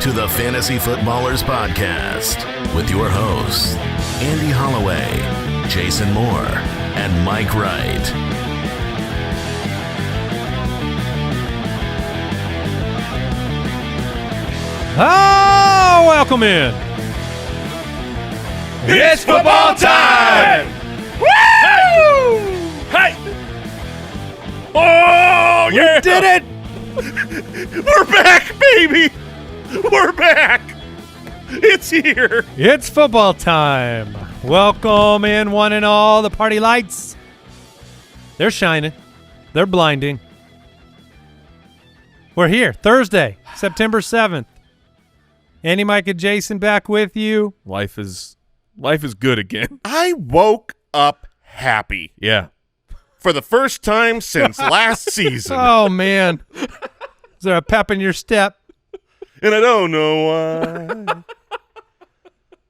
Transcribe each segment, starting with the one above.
to the Fantasy Footballers Podcast with your hosts, Andy Holloway, Jason Moore, and Mike Wright. Oh, welcome in. It's football time! Woo! Hey! Oh, yeah! We did it! We're back, baby! We're back! It's here! It's football time. Welcome in, one and all. The party lights, they're shining. They're blinding. We're here, Thursday, September 7th. Andy, Mike, and Jason back with you. Life is good again. I woke up happy Yeah. for the first time since last season. Oh, man. Is there a pep in your step? And I don't know why.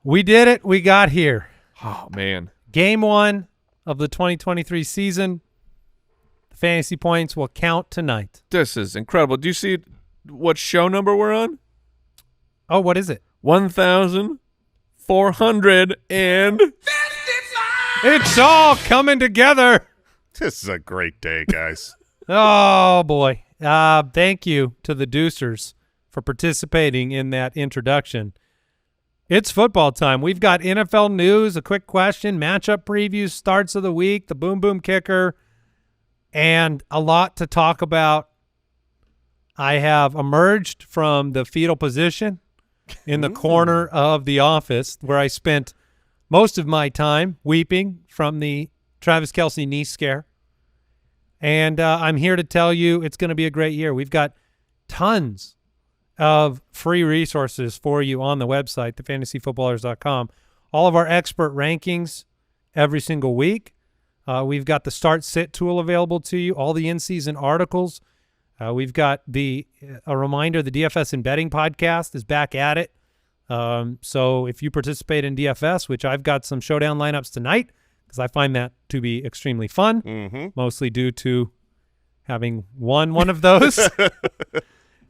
We did it. We got here. Oh, man. Game 1 of the 2023 season. The fantasy points will count tonight. This is incredible. Do you see what show number we're on? Oh, what is it? 1,400 and... It's all coming together. This is a great day, guys. Oh, boy. Thank you to the Deucers for participating in that introduction. It's football time. We've got NFL news, a quick question, matchup previews, starts of the week, the boom boom kicker, and a lot to talk about. I have emerged from the fetal position in the corner of the office where I spent most of my time weeping from the Travis Kelce knee scare. And I'm here to tell you it's going to be a great year. We've got tons of free resources for you on the website, thefantasyfootballers.com. All of our expert rankings every single week. We've got the start-sit tool available to you, all the in-season articles. We've got a reminder, the DFS and betting podcast is back at it. So if you participate in DFS, which I've got some showdown lineups tonight, because I find that to be extremely fun, mostly due to having won one of those.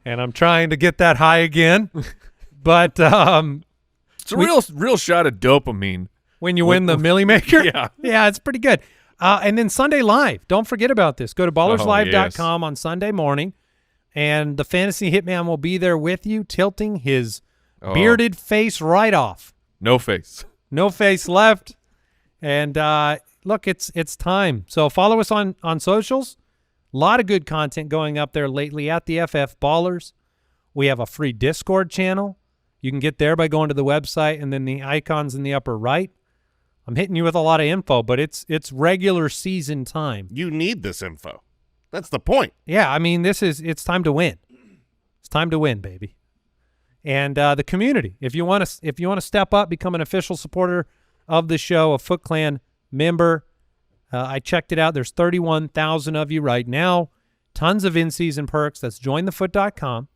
And I'm trying to get that high again. But It's a real shot of dopamine. when you win the Millie Maker, Yeah. yeah, it's pretty good. And then Sunday Live. Don't forget about this. Go to ballerslive.com on Sunday morning, and the Fantasy Hitman will be there with you, tilting his bearded face right off. No face. No face left. And look, it's time. So follow us on socials. A lot of good content going up there lately at the FF Ballers. We have a free Discord channel. You can get there by going to the website and then the icons in the upper right. I'm hitting you with a lot of info, but it's regular season time. You need this info. That's the point. Yeah, I mean, it's time to win. It's time to win, baby. And the community, if you want to step up, become an official supporter of the show, a Foot Clan member. I checked it out. There's 31,000 of you right now. Tons of in-season perks. That's jointhefoot.com.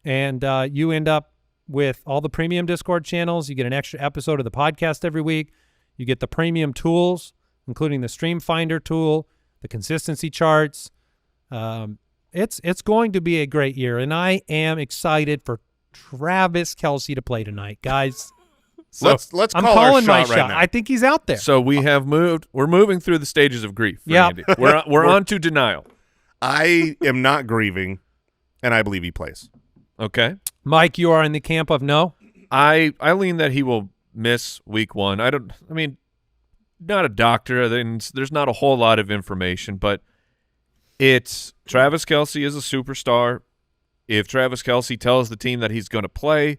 And you end up with all the premium Discord channels. You get an extra episode of the podcast every week. You get the premium tools, including the Stream Finder tool, the consistency charts. It's going to be a great year, and I am excited for Travis Kelce to play tonight, guys. So let's I'm call calling our my shot right now. I think he's out there. So we have moved. We're moving through the stages of grief. For Yep. Andy. We're on to denial. I am not grieving, and I believe he plays. Okay. Mike, you are in the camp of no? I lean that he will miss week 1. I mean, not a doctor. There's not a whole lot of information, but it's Travis Kelce is a superstar. If Travis Kelce tells the team that he's going to play,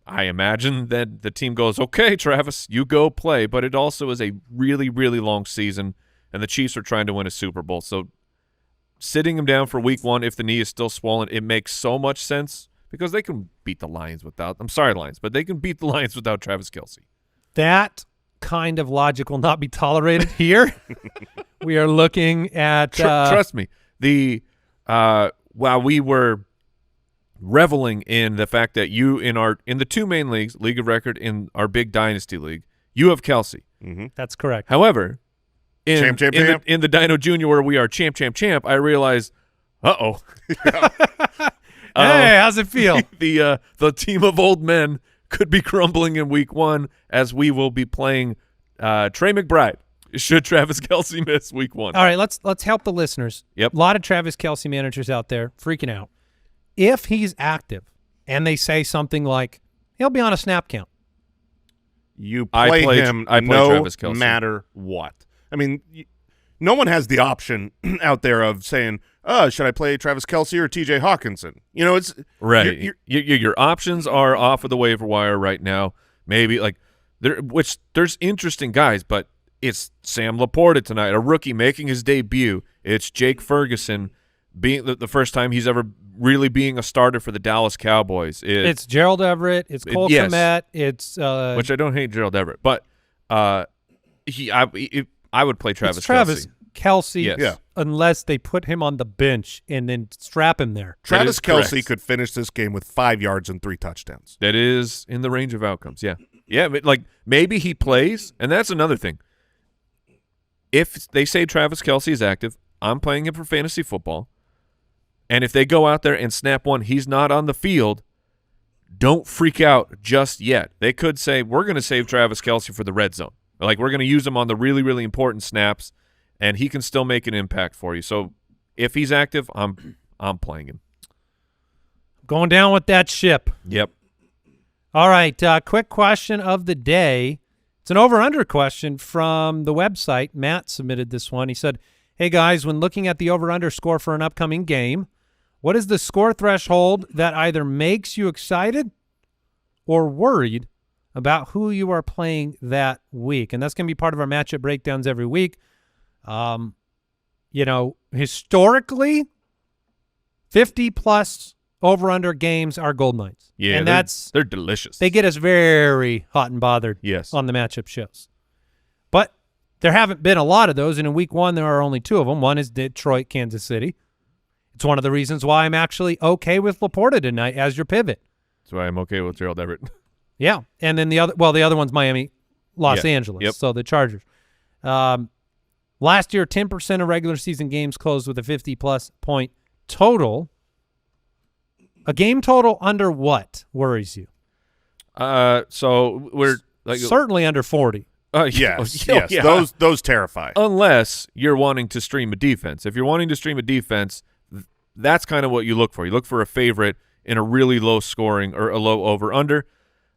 I imagine that the team goes, okay, Travis, you go play. But it also is a really, really long season, and the Chiefs are trying to win a Super Bowl. So sitting him down for week 1, if the knee is still swollen, it makes so much sense because they can beat the Lions without – I'm sorry, Lions, but they can beat the Lions without Travis Kelce. That kind of logic will not be tolerated here. We are looking at Trust me. While we were reveling in the fact that you in the 2 main leagues, League of Record in our big dynasty league, you have Kelce. That's correct. However, in Champ. the Dino Junior where we are champ, I realized, Hey, how's it feel? The team of old men could be crumbling in week 1 as we will be playing Trey McBride. Should Travis Kelce miss week 1? All right, let's help the listeners. Yep. A lot of Travis Kelce managers out there freaking out. If he's active and they say something like, he'll be on a snap count. You play him no Travis Kelce. matter what. I mean, no one has the option out there of saying, should I play Travis Kelce or TJ Hawkinson? You know, it's right. Your options are off of the waiver wire right now. Maybe there's interesting guys, but it's Sam Laporta tonight, a rookie making his debut. It's Jake Ferguson being the first time he's ever really being a starter for the Dallas Cowboys. It's Gerald Everett. It's Cole Kmet. It's which I don't hate Gerald Everett, but I would play Travis Kelce. Yes. Unless they put him on the bench and then strap him there. Travis Kelce could finish this game with 5 yards and 3 touchdowns. That is in the range of outcomes. Yeah, but like maybe he plays, and that's another thing. If they say Travis Kelce is active, I'm playing him for fantasy football. And if they go out there and snap one, he's not on the field, don't freak out just yet. They could say, we're going to save Travis Kelce for the red zone. Like, we're going to use him on the really, really important snaps, and he can still make an impact for you. So if he's active, I'm playing him. Going down with that ship. Yep. All right, quick question of the day. It's an over-under question from the website. Matt submitted this one. He said, hey, guys, when looking at the over-under score for an upcoming game, what is the score threshold that either makes you excited or worried about who you are playing that week? And that's going to be part of our matchup breakdowns every week. You know, historically, 50-plus over-under games are gold nights. Yeah, and they're delicious. They get us very hot and bothered on the matchup shows. But there haven't been a lot of those, and in week 1 there are only 2 of them. One is Detroit, Kansas City. It's one of the reasons why I'm actually okay with Laporta tonight as your pivot. That's why I'm okay with Gerald Everett. Yeah, and then the other one's Miami, Los Angeles, Yep. so the Chargers. Last year, 10% of regular season games closed with a 50-plus point total. A game total under what worries you? So we're like certainly under 40. Yes, yeah. Those terrify. Unless you're wanting to stream a defense. If you're wanting to stream a defense, that's kind of what you look for. You look for a favorite in a really low scoring or a low over-under.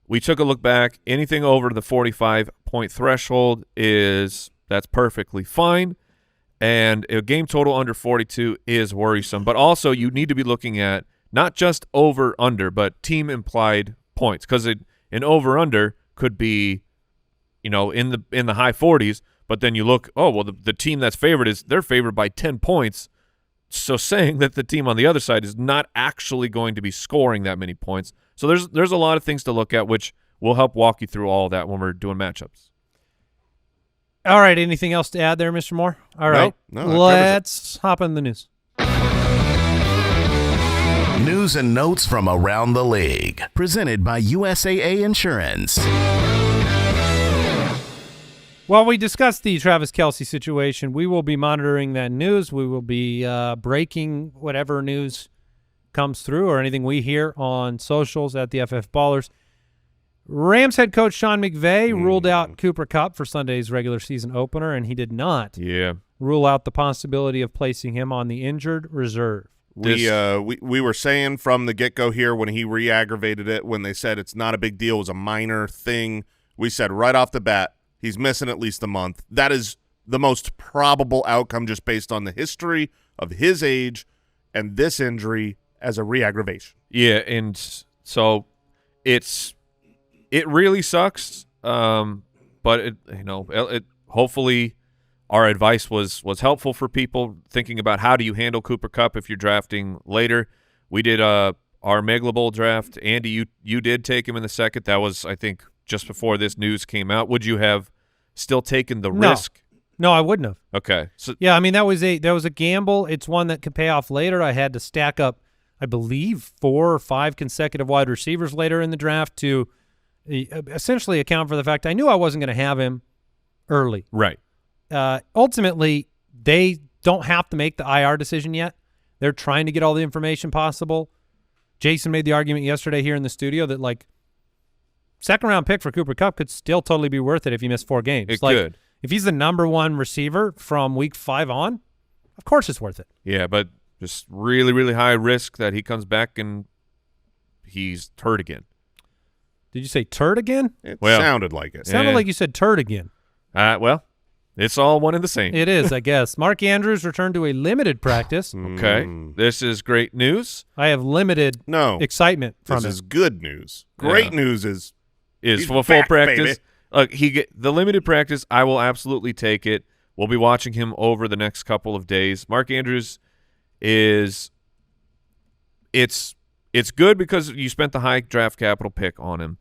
We took a look back. Anything over the 45-point threshold that's perfectly fine. And a game total under 42 is worrisome. But also you need to be looking at not just over-under, but team-implied points. Because an over-under could be, you know, in the high 40s, but then you look, the team that's favored they're favored by 10 points. So saying that the team on the other side is not actually going to be scoring that many points. So there's a lot of things to look at, which will help walk you through all of that when we're doing matchups. All right, anything else to add there, Mr. Moore? All right, No, let's hop in the news. News and notes from around the league. Presented by USAA Insurance. While we discuss the Travis Kelce situation, we will be monitoring that news. We will be breaking whatever news comes through or anything we hear on socials at the FF Ballers. Rams head coach Sean McVay ruled out Cooper Kupp for Sunday's regular season opener, and he did not rule out the possibility of placing him on the injured reserve. We were saying from the get-go here when he re-aggravated it, when they said it's not a big deal, it was a minor thing, we said right off the bat, he's missing at least a month. That is the most probable outcome just based on the history of his age and this injury as a re-aggravation. Yeah, and so it really sucks, but hopefully our advice was helpful for people thinking about how do you handle Cooper Kupp if you're drafting later. We did our Megla Bowl draft. Andy, you did take him in the second. That was, I think, just before this news came out. Would you have still taken the risk? No, I wouldn't have. Okay. So yeah, I mean that was a gamble. It's one that could pay off later. I had to stack up, I believe, 4 or 5 consecutive wide receivers later in the draft to essentially account for the fact I knew I wasn't going to have him early. Right. Ultimately, they don't have to make the IR decision yet. They're trying to get all the information possible. Jason made the argument yesterday here in the studio that, like, second-round pick for Cooper Kupp could still totally be worth it if he missed 4 games. It like, could. If he's the number 1 receiver from week 5 on, of course it's worth it. Yeah, but just really, really high risk that he comes back and he's hurt again. Did you say turd again? It Well, sounded like it. Sounded like you said turd again. Well, it's all one and the same. It is, I guess. Mark Andrews returned to a limited practice. Okay, this is great news. I have limited excitement from This it. is good news. Great news is he's full back, practice. baby. The limited practice. I will absolutely take it. We'll be watching him over the next couple of days. Mark Andrews is it's good because you spent the high draft capital pick on him.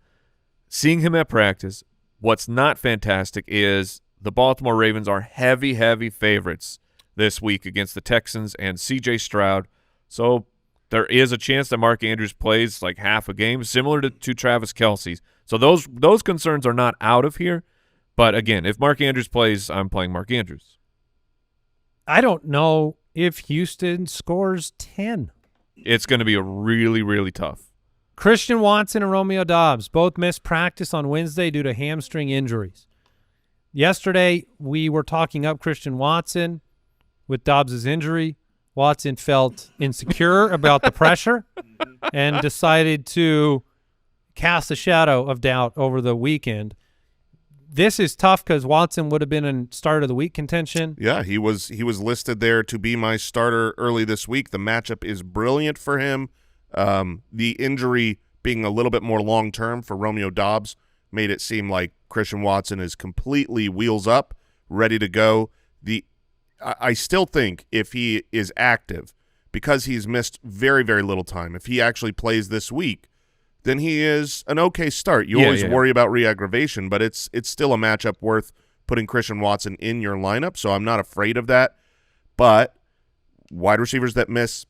Seeing him at practice, what's not fantastic is the Baltimore Ravens are heavy, heavy favorites this week against the Texans and C.J. Stroud. So there is a chance that Mark Andrews plays like half a game, similar to Travis Kelce's. So those concerns are not out of here. But, again, if Mark Andrews plays, I'm playing Mark Andrews. I don't know if Houston scores 10. It's going to be a really, really tough. Christian Watson and Romeo Doubs both missed practice on Wednesday due to hamstring injuries. Yesterday, we were talking up Christian Watson with Dobbs' injury. Watson felt insecure about the pressure and decided to cast a shadow of doubt over the weekend. This is tough because Watson would have been in start of the week contention. Yeah, he was listed there to be my starter early this week. The matchup is brilliant for him. The injury being a little bit more long-term for Romeo Doubs made it seem like Christian Watson is completely wheels up, ready to go. I still think if he is active, because he's missed very, very little time, if he actually plays this week, then he is an okay start. You always worry about re-aggravation, but it's still a matchup worth putting Christian Watson in your lineup, so I'm not afraid of that. But wide receivers that miss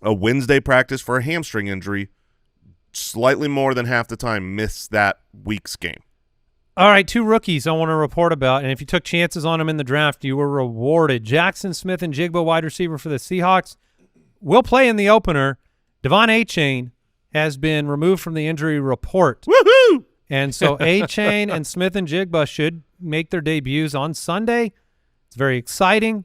a Wednesday practice for a hamstring injury, slightly more than half the time miss that week's game. All right, 2 rookies I want to report about, and if you took chances on them in the draft, you were rewarded. Jackson Smith and Jigba, wide receiver for the Seahawks, will play in the opener. Devon Achane has been removed from the injury report. Woohoo! And so Achane and Smith and Jigba should make their debuts on Sunday. It's very exciting.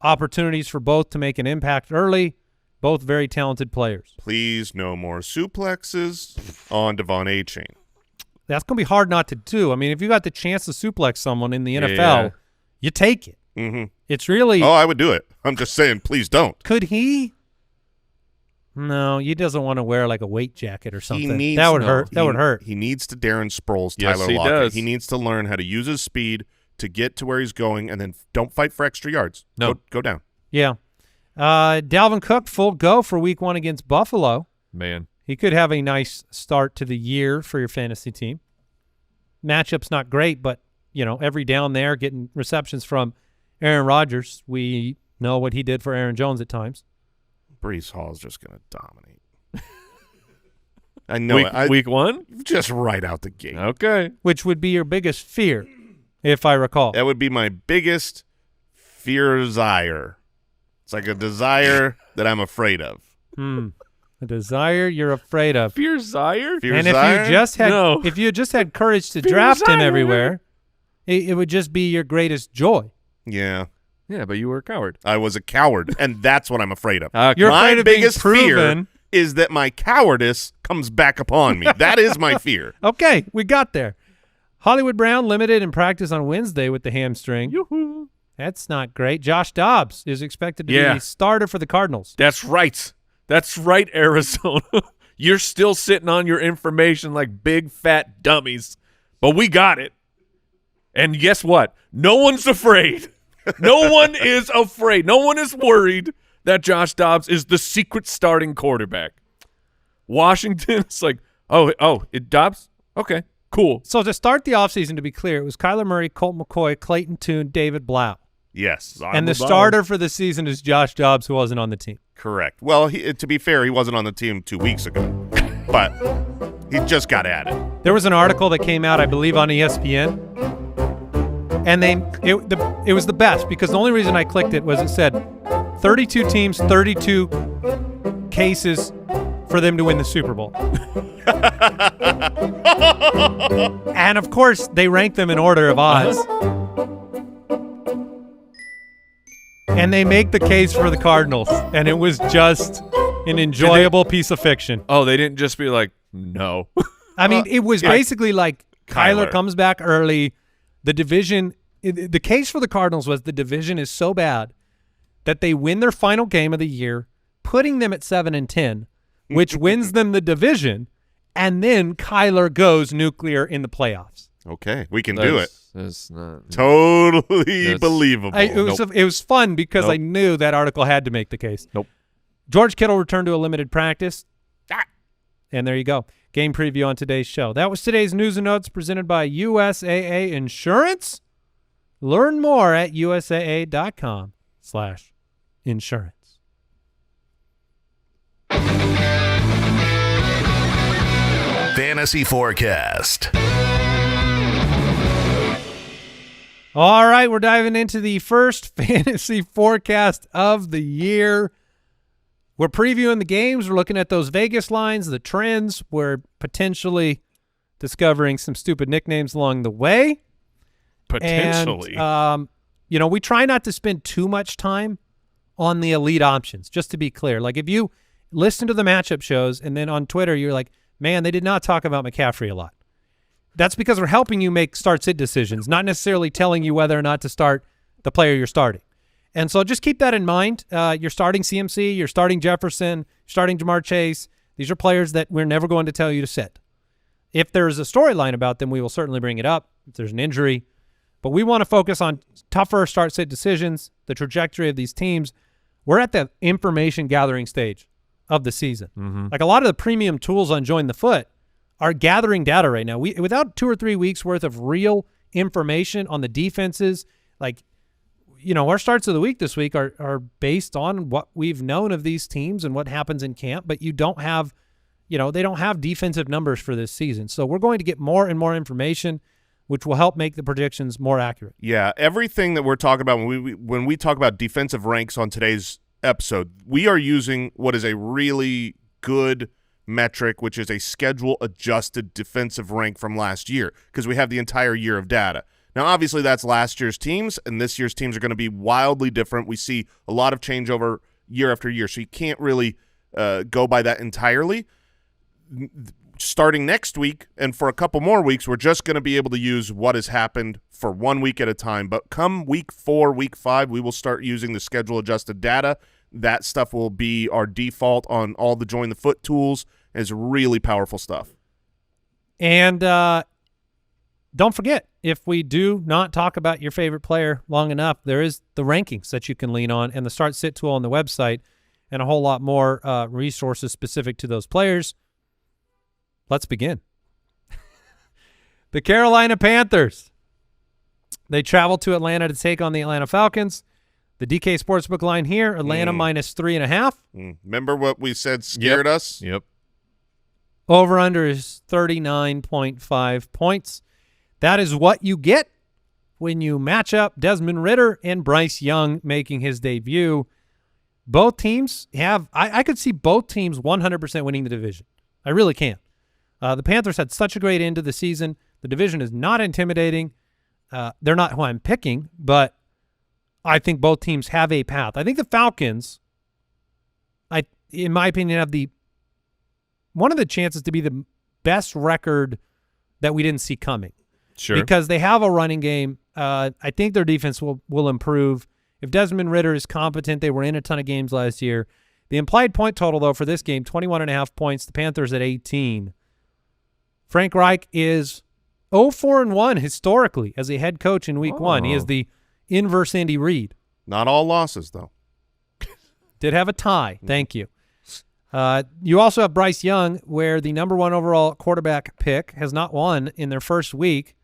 Opportunities for both to make an impact early. Both very talented players. Please, no more suplexes on Devon Achane. That's going to be hard not to do. I mean, if you got the chance to suplex someone in the NFL, you take it. Mm-hmm. It's really... Oh, I would do it. I'm just saying, please don't. Could he? No, he doesn't want to wear like a weight jacket or something. That would hurt. He needs to Darren Sproles, Yes, Tyler he Lockett. does. He needs to learn how to use his speed to get to where he's going, and then don't fight for extra yards. No. Go down. Yeah. Dalvin Cook, full go for week 1 against Buffalo. Man. He could have a nice start to the year for your fantasy team. Matchup's not great, but, you know, every down there, getting receptions from Aaron Rodgers. We know what he did for Aaron Jones at times. Breece Hall's just going to dominate. I know Week 1? Just right out the gate. Okay. Which would be your biggest fear, if I recall. That would be my biggest fear-desire. It's like a desire that I'm afraid of. A desire you're afraid of. Fear-desire? And if you just had courage to draft him everywhere, it would just be your greatest joy. Yeah. Yeah, but you were a coward. I was a coward, and that's what I'm afraid of. You're my afraid of being biggest proven. fear is that my cowardice comes back upon me. That is my fear. Okay, we got there. Hollywood Brown limited in practice on Wednesday with the hamstring. Yoo-hoo. That's not great. Josh Dobbs is expected to be a starter for the Cardinals. That's right. That's right, Arizona. You're still sitting on your information like big, fat dummies, but we got it. And guess what? No one's afraid. No one is afraid. No one is worried that Josh Dobbs is the secret starting quarterback. Washington's like, Dobbs? Okay, cool. So to start the offseason, to be clear, it was Kyler Murray, Colt McCoy, Clayton Tune, David Blau. Yes. And the starter for the season is Josh Dobbs, who wasn't on the team. Correct. Well, to be fair, he wasn't on the team 2 weeks ago, but he just got added. There was an article that came out, I believe, on ESPN, and it was the best because the only reason I clicked it was it said 32 teams, 32 cases for them to win the Super Bowl. And, of course, they rank them in order of odds. And they make the case for the Cardinals, and it was just an enjoyable piece of fiction. Oh, they didn't just be like, no. I mean, it was basically like Kyler comes back early. The division – the case for the Cardinals was the division is so bad that they win their final game of the year, putting them at 7-10, which wins them the division, and then Kyler goes nuclear in the playoffs. Okay, we can do it. That's not Totally believable. It was fun because I knew that article had to make the case. Nope. George Kittle returned to a limited practice. And there you go. Game preview on today's show. That was today's news and notes presented by USAA Insurance. Learn more at usaa.com/insurance. Fantasy Forecast. All right, we're diving into the first fantasy forecast of the year. We're previewing the games. We're looking at those Vegas lines, the trends. We're potentially discovering some stupid nicknames along the way. Potentially. And, we try not to spend too much time on the elite options, just to be clear. Like if you listen to the matchup shows and then on Twitter you're like, man, they did not talk about McCaffrey a lot. That's because we're helping you make start-sit decisions, not necessarily telling you whether or not to start the player you're starting. And so just keep that in mind. You're starting CMC, you're starting Jefferson, you're starting Jamar Chase. These are players that we're never going to tell you to sit. If there's a storyline about them, we will certainly bring it up if there's an injury. But we want to focus on tougher start-sit decisions, the trajectory of these teams. We're at the information gathering stage of the season. Like a lot of the premium tools on Join the Foot are gathering data right now. Without 2 or 3 weeks worth of real information on the defenses, our starts of the week this week are based on what we've known of these teams and what happens in camp, but you don't have, they don't have defensive numbers for this season. So we're going to get more and more information, which will help make the predictions more accurate. Yeah, everything that we're talking about when we talk about defensive ranks on today's episode, we are using what is a really good metric, which is a schedule-adjusted defensive rank from last year because we have the entire year of data. Now, obviously, that's last year's teams, and this year's teams are going to be wildly different. We see a lot of changeover year after year, so you can't really go by that entirely. Starting next week and for a couple more weeks, we're just going to be able to use what has happened for 1 week at a time. But come week 4, week 5, we will start using the schedule-adjusted data. That stuff will be our default on all the Join the Foot tools. It's really powerful stuff. And don't forget, if we do not talk about your favorite player long enough, there is the rankings that you can lean on and the start-sit tool on the website and a whole lot more resources specific to those players. Let's begin. The Carolina Panthers. They travel to Atlanta to take on the Atlanta Falcons. The DK Sportsbook line here, Atlanta minus 3.5. Remember what we said scared us? Yep. Over-under is 39.5 points. That is what you get when you match up Desmond Ridder and Bryce Young making his debut. Both teams have – I could see both teams 100% winning the division. I really can. The Panthers had such a great end to the season. The division is not intimidating. They're not who I'm picking, but I think both teams have a path. I think the Falcons, in my opinion, have one of the chances to be the best record that we didn't see coming. Sure. Because they have a running game. I think their defense will improve. If Desmond Ridder is competent, they were in a ton of games last year. The implied point total, though, for this game, 21.5 points. The Panthers at 18. Frank Reich is 0-4-1 historically as a head coach in Week 1. He is the inverse Andy Reid. Not all losses, though. Did have a tie. Thank you. You also have Bryce Young, where the number 1 overall quarterback pick has not won in their first week,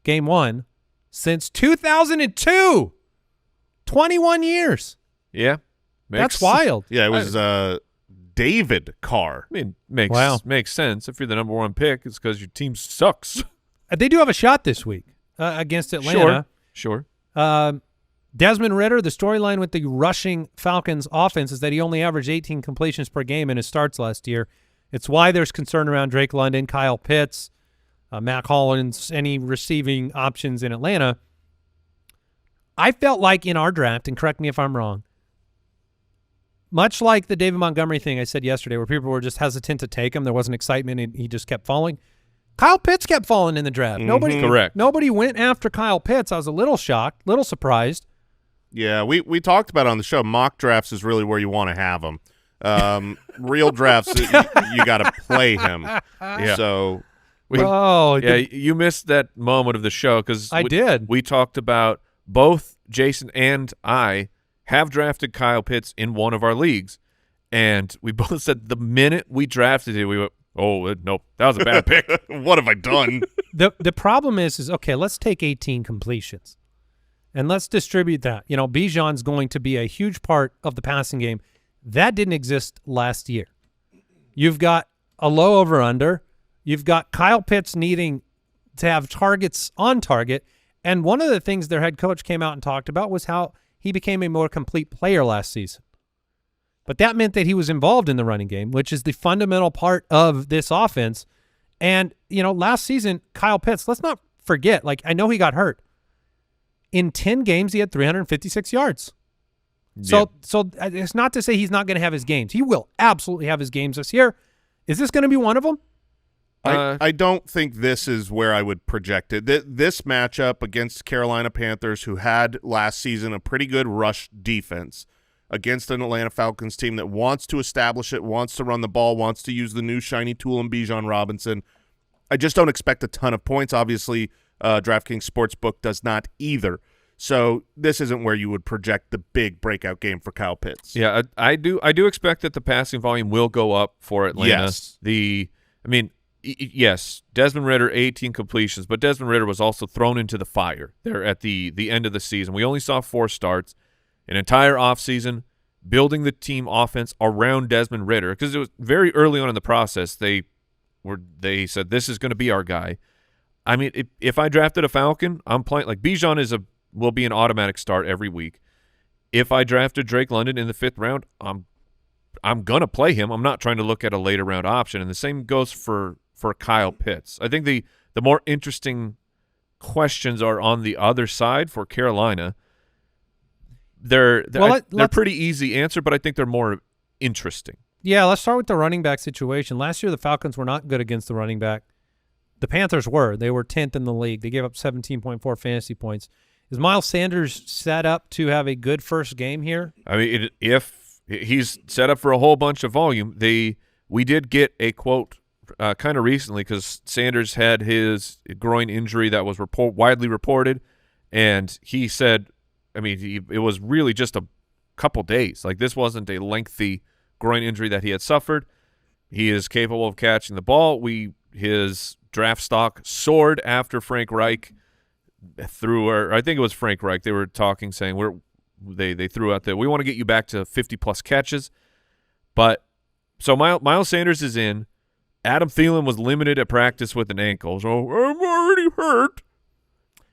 game 1, since 2002. 21 years. Yeah. That's wild. Yeah, it was David Carr. I mean, makes sense. If you're the number 1 pick, it's because your team sucks. They do have a shot this week against Atlanta. Sure. Desmond Ridder, the storyline with the rushing Falcons offense is that he only averaged 18 completions per game in his starts last year. It's why there's concern around Drake London, Kyle Pitts, Mac Hollins, any receiving options in Atlanta. I felt like in our draft, and correct me if I'm wrong, much like the David Montgomery thing I said yesterday where people were just hesitant to take him, there wasn't excitement and he just kept falling. Kyle Pitts kept falling in the draft. Nobody went after Kyle Pitts. I was a little shocked, little surprised. Yeah, we talked about it on the show. Mock drafts is really where you want to have them. Real drafts, you got to play him. Yeah. So, you missed that moment of the show because I did. We talked about both Jason and I have drafted Kyle Pitts in one of our leagues, and we both said the minute we drafted it, we went, "Oh no, that was a bad pick. What have I done?" The problem is okay, let's take 18 completions and let's distribute that. You know, Bijan's going to be a huge part of the passing game. That didn't exist last year. You've got a low over-under. You've got Kyle Pitts needing to have targets on target. And one of the things their head coach came out and talked about was how he became a more complete player last season. But that meant that he was involved in the running game, which is the fundamental part of this offense. And, you know, last season, Kyle Pitts, let's not forget, like, I know he got hurt. In 10 games, he had 356 yards. So it's not to say he's not going to have his games. He will absolutely have his games this year. Is this going to be one of them? I don't think this is where I would project it. This matchup against Carolina Panthers, who had last season a pretty good rush defense, against an Atlanta Falcons team that wants to establish it, wants to run the ball, wants to use the new shiny tool in Bijan Robinson. I just don't expect a ton of points. Obviously, DraftKings Sportsbook does not either. So this isn't where you would project the big breakout game for Kyle Pitts. Yeah, I do expect that the passing volume will go up for Atlanta. Yes. Desmond Ridder, 18 completions, but Desmond Ridder was also thrown into the fire there at the end of the season. We only saw 4 starts, an entire offseason, building the team offense around Desmond Ridder because it was very early on in the process. They said this is going to be our guy. I mean, if I drafted a Falcon, I'm playing like Bijan will be an automatic start every week. If I drafted Drake London in the 5th round, I'm gonna play him. I'm not trying to look at a later round option, and the same goes for Kyle Pitts. I think the more interesting questions are on the other side for Carolina. They're pretty easy answer, but I think they're more interesting. Yeah, let's start with the running back situation. Last year, the Falcons were not good against the running back. The Panthers were. They were 10th in the league. They gave up 17.4 fantasy points. Is Miles Sanders set up to have a good first game here? I mean, if he's set up for a whole bunch of volume, we did get a quote kind of recently because Sanders had his groin injury that was widely reported, and he said, I mean, it was really just a couple days. Like, this wasn't a lengthy groin injury that he had suffered. He is capable of catching the ball. His draft stock soared after Frank Reich I think it was Frank Reich. They were talking, saying they threw out that we want to get you back to 50-plus catches. But so Miles Sanders is in. Adam Thielen was limited at practice with an ankle. So I'm already hurt.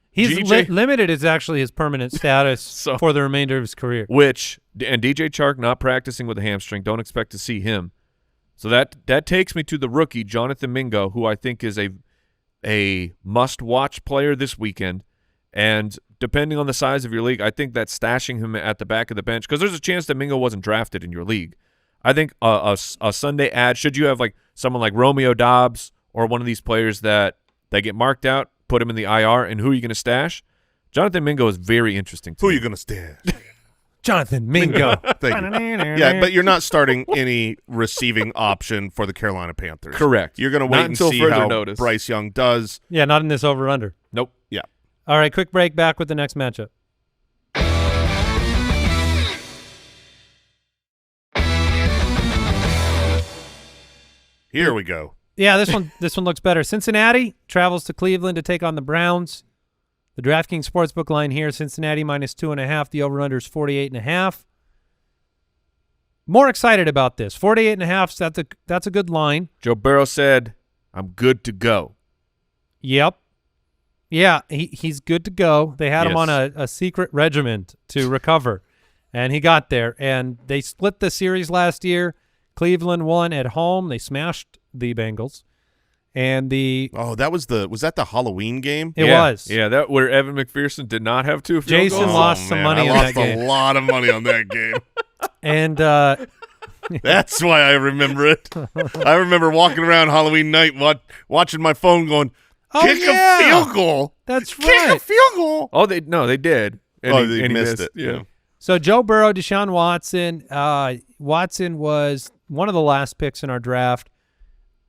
He's limited is actually his permanent status for the remainder of his career. And DJ Chark not practicing with a hamstring. Don't expect to see him. So that takes me to the rookie, Jonathan Mingo, who I think is a must-watch player this weekend. And depending on the size of your league, I think that stashing him at the back of the bench, because there's a chance that Mingo wasn't drafted in your league. I think a Sunday ad, should you have like someone like Romeo Dobbs or one of these players that get marked out, put him in the IR, and who are you going to stash? Jonathan Mingo is very interesting to me. Who are you going to stash? Jonathan Mingo. Thank you. Yeah, but you're not starting any receiving option for the Carolina Panthers. Correct. You're going to wait and see how Bryce Young does. Yeah, not in this over-under. Nope. Yeah. All right, quick break, back with the next matchup. Here we go. Yeah, this one looks better. Cincinnati travels to Cleveland to take on the Browns. The DraftKings Sportsbook line here, Cincinnati -2.5. The over-under is 48.5. More excited about this. 48.5, that's a good line. Joe Burrow said, I'm good to go. Yep. Yeah, he's good to go. They had him on a secret regiment to recover, and he got there. And they split the series last year. Cleveland won at home. They smashed the Bengals. And was that the Halloween game? It was. Yeah, that where Evan McPherson did not have 2 field goals. Jason lost some money on that game. I lost a lot of money on that game. And that's why I remember it. I remember walking around Halloween night watching my phone going, kick a field goal. That's Kick right. a field goal. Oh, they did. And he missed it. Yeah. So Joe Burrow, Deshaun Watson. Watson was one of the last picks in our draft.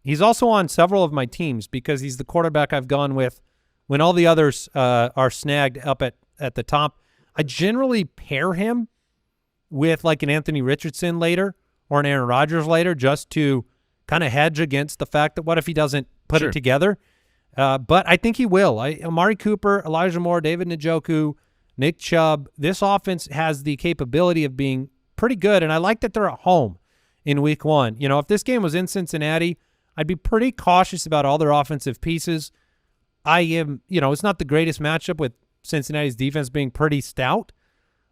He's also on several of my teams because he's the quarterback I've gone with when all the others are snagged up at the top. I generally pair him with like an Anthony Richardson later or an Aaron Rodgers later just to kind of hedge against the fact that what if he doesn't put it together? But I think he will. Amari Cooper, Elijah Moore, David Njoku, Nick Chubb. This offense has the capability of being pretty good, and I like that they're at home in week 1. You know, if this game was in Cincinnati, I'd be pretty cautious about all their offensive pieces. It's not the greatest matchup with Cincinnati's defense being pretty stout.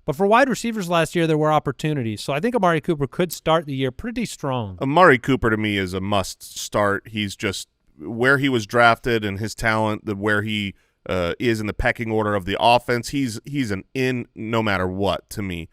But for wide receivers last year, there were opportunities. So I think Amari Cooper could start the year pretty strong. Amari Cooper, to me, is a must start. He's just where he was drafted and his talent, where he is in the pecking order of the offense. He's an in no matter what to me.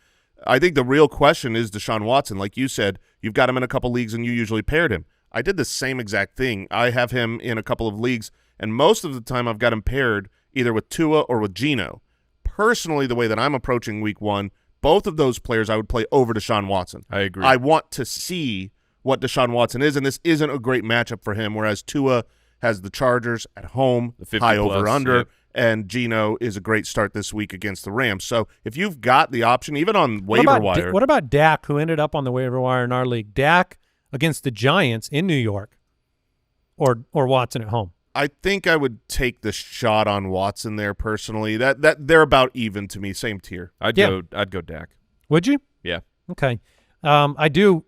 I think the real question is Deshaun Watson. Like you said, you've got him in a couple leagues and you usually paired him. I did the same exact thing. I have him in a couple of leagues, and most of the time I've got him paired either with Tua or with Geno. Personally, the way that I'm approaching week 1, both of those players I would play over Deshaun Watson. I agree. I want to see what Deshaun Watson is, and this isn't a great matchup for him, whereas Tua has the Chargers at home, high over-under, and Geno is a great start this week against the Rams. So if you've got the option, even on waiver wire. What about Dak, who ended up on the waiver wire in our league? Dak against the Giants in New York, or Watson at home? I think I would take the shot on Watson there personally. That they're about even to me, same tier. I'd go Dak. Would you? Yeah. Okay. I do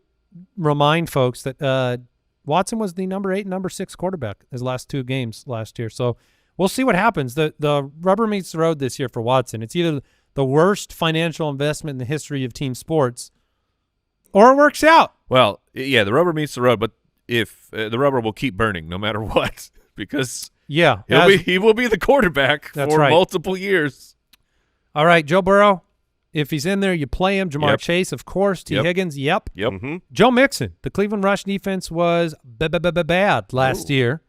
remind folks that Watson was the number 8 and number 6 quarterback his last 2 games last year. So we'll see what happens. The rubber meets the road this year for Watson. It's either the worst financial investment in the history of team sports, or it works out. Well, yeah, the rubber meets the road, but if the rubber will keep burning no matter what, because he will be the quarterback for multiple years. All right, Joe Burrow, if he's in there, you play him. Jamar Chase, of course. T. Higgins, Yep. Mm-hmm. Joe Mixon, the Cleveland rush defense was bad last year.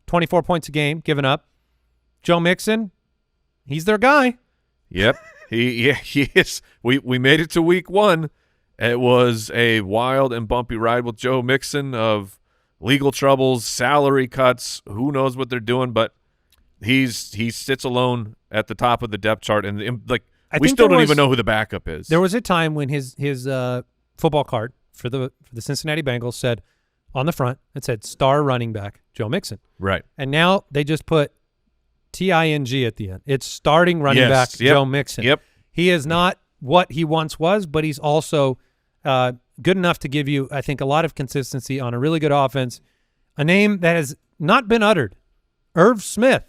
24 points a game given up. Joe Mixon, he's their guy. Yep, he is. We made it to week 1. It was a wild and bumpy ride with Joe Mixon of legal troubles, salary cuts. Who knows what they're doing? But he sits alone at the top of the depth chart, and we still don't even know who the backup is. There was a time when his football card for the Cincinnati Bengals said on the front, it said star running back Joe Mixon. Right. And now they just put TING at the end. It's starting running back Joe Mixon. Yep. He is not what he once was, but he's also good enough to give you, I think, a lot of consistency on a really good offense. A name that has not been uttered, Irv Smith.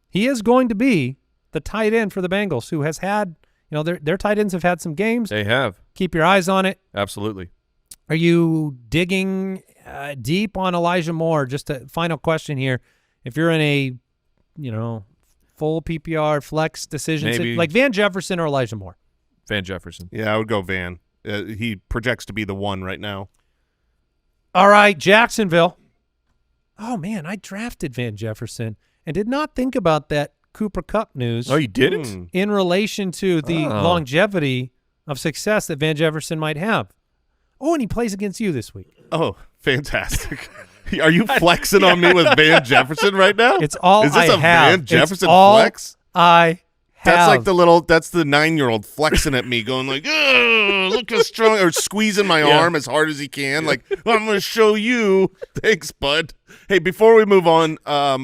He is going to be the tight end for the Bengals, who has had, their tight ends have had some games. They have. Keep your eyes on it. Absolutely. Are you digging deep on Elijah Moore? Just a final question here. If you're in a, full PPR flex decision, like Van Jefferson or Elijah Moore? Van Jefferson. Yeah, I would go Van. He projects to be the one right now. All right, Jacksonville. Oh, man, I drafted Van Jefferson and did not think about that Cooper Kupp news. Oh, you didn't? In relation to the longevity of success that Van Jefferson might have. Oh, and he plays against you this week. Oh, fantastic. Are you flexing on me with Van Jefferson right now? It's all I have. Is this a Van Jefferson flex? I have. That's like that's the 9-year-old flexing at me going like, look how strong, or squeezing my arm as hard as he can. Like, I'm going to show you. Thanks, bud. Hey, before we move on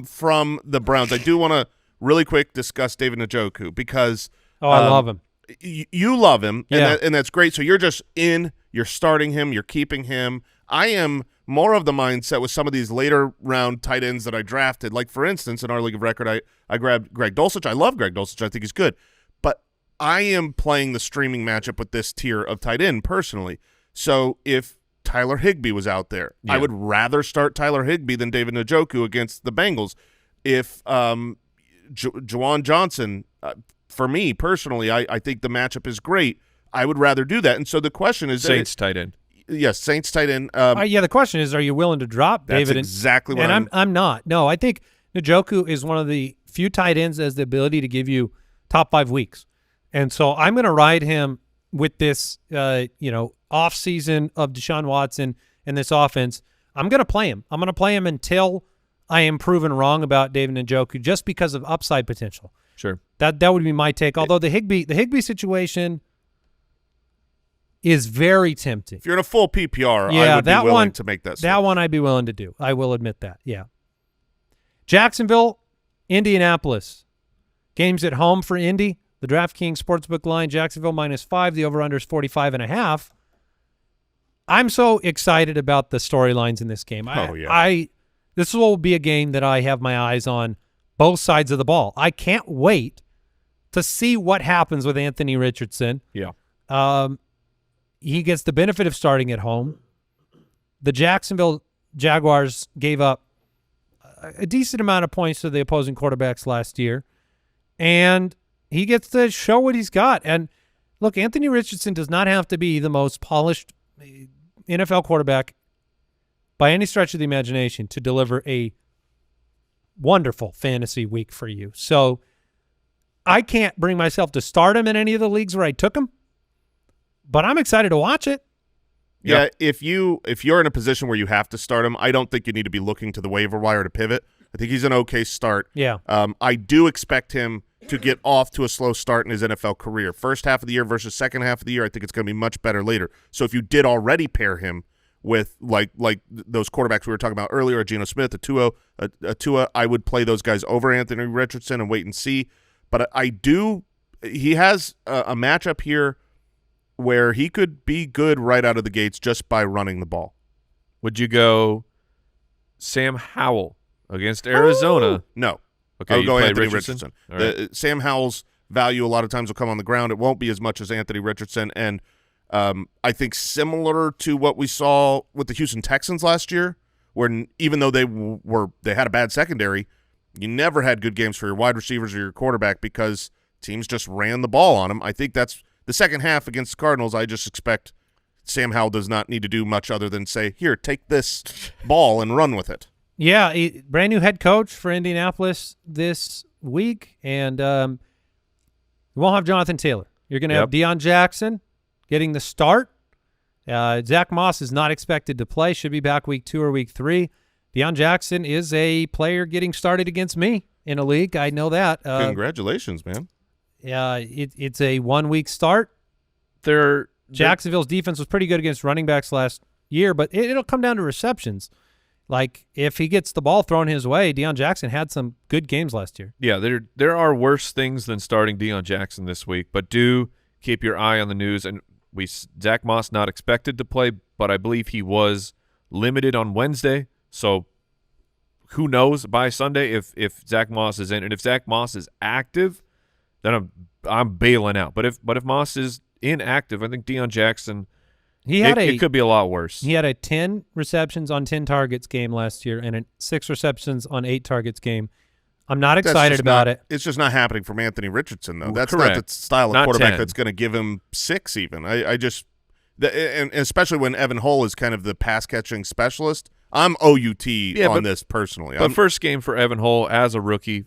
from the Browns, I do want to really quick discuss David Njoku because I love him. You love him, and that's great. So you're just in, you're starting him, you're keeping him. I am more of the mindset with some of these later round tight ends that I drafted. Like, for instance, in our league of record, I grabbed Greg Dulcich. I love Greg Dulcich. I think he's good. But I am playing the streaming matchup with this tier of tight end personally. So if Tyler Higbee was out there, I would rather start Tyler Higbee than David Njoku against the Bengals. If Juwan Johnson, for me personally, I think the matchup is great. I would rather do that. And so the question is, Saints tight end. Yes, Saints tight end. The question is, are you willing to drop that's David? Exactly what I'm not. No, I think Njoku is one of the few tight ends that has the ability to give you top 5 weeks. And so I'm going to ride him with this, off season of Deshaun Watson and this offense. I'm going to play him. I'm going to play him until I am proven wrong about David Njoku, just because of upside potential. Sure. That would be my take. Although the Higbee situation is very tempting. If you're in a full PPR, I would be willing to make that switch. That one I'd be willing to do. I will admit that. Yeah. Jacksonville, Indianapolis. Games at home for Indy. The DraftKings Sportsbook line, Jacksonville -5. The over-under is 45.5. I'm so excited about the storylines in this game. This will be a game that I have my eyes on both sides of the ball. I can't wait to see what happens with Anthony Richardson. Yeah. He gets the benefit of starting at home. The Jacksonville Jaguars gave up a decent amount of points to the opposing quarterbacks last year, and he gets to show what he's got. And look, Anthony Richardson does not have to be the most polished NFL quarterback by any stretch of the imagination to deliver a wonderful fantasy week for you. So I can't bring myself to start him in any of the leagues where I took him, but I'm excited to watch it. Yeah, if you're in a position where you have to start him, I don't think you need to be looking to the waiver wire to pivot. I think he's an okay start. Yeah. I do expect him to get off to a slow start in his NFL career. First half of the year versus second half of the year, I think it's going to be much better later. So if you did already pair him with like those quarterbacks we were talking about earlier, Geno Smith, a Tua, I would play those guys over Anthony Richardson and wait and see. But he has a matchup here where he could be good right out of the gates just by running the ball. Would you go Sam Howell against Arizona? Ooh. No. Okay, I would go play Anthony Richardson. Right. Sam Howell's value a lot of times will come on the ground. It won't be as much as Anthony Richardson. And I think similar to what we saw with the Houston Texans last year, where even though they had a bad secondary, you never had good games for your wide receivers or your quarterback because teams just ran the ball on them. I think that's the second half against the Cardinals. I just expect Sam Howell does not need to do much other than say, here, take this ball and run with it. Yeah, brand new head coach for Indianapolis this week, and you won't have Jonathan Taylor. You're going to have Deion Jackson getting the start. Zach Moss is not expected to play, should be back week 2 or week 3. Deion Jackson is a player getting started against me in a league. I know that. Congratulations, man. Yeah, it's a 1-week start. Jacksonville's defense was pretty good against running backs last year, but it'll come down to receptions. Like, if he gets the ball thrown his way, Deion Jackson had some good games last year. Yeah, there are worse things than starting Deion Jackson this week, but do keep your eye on the news. And Zach Moss not expected to play, but I believe he was limited on Wednesday. So who knows by Sunday if Zach Moss is in. And if Zach Moss is active, then I'm bailing out. But if Moss is inactive, I think Deion Jackson – it could be a lot worse. He had a 10 receptions on 10 targets game last year and a 6 receptions on 8 targets game. I'm not excited about it. It's just not happening from Anthony Richardson, though. That's Correct. not the style of Not quarterback 10. that's going to give him 6 even. And especially when Evan Hull is kind of the pass-catching specialist. I'm OUT on this personally. But first game for Evan Hull as a rookie,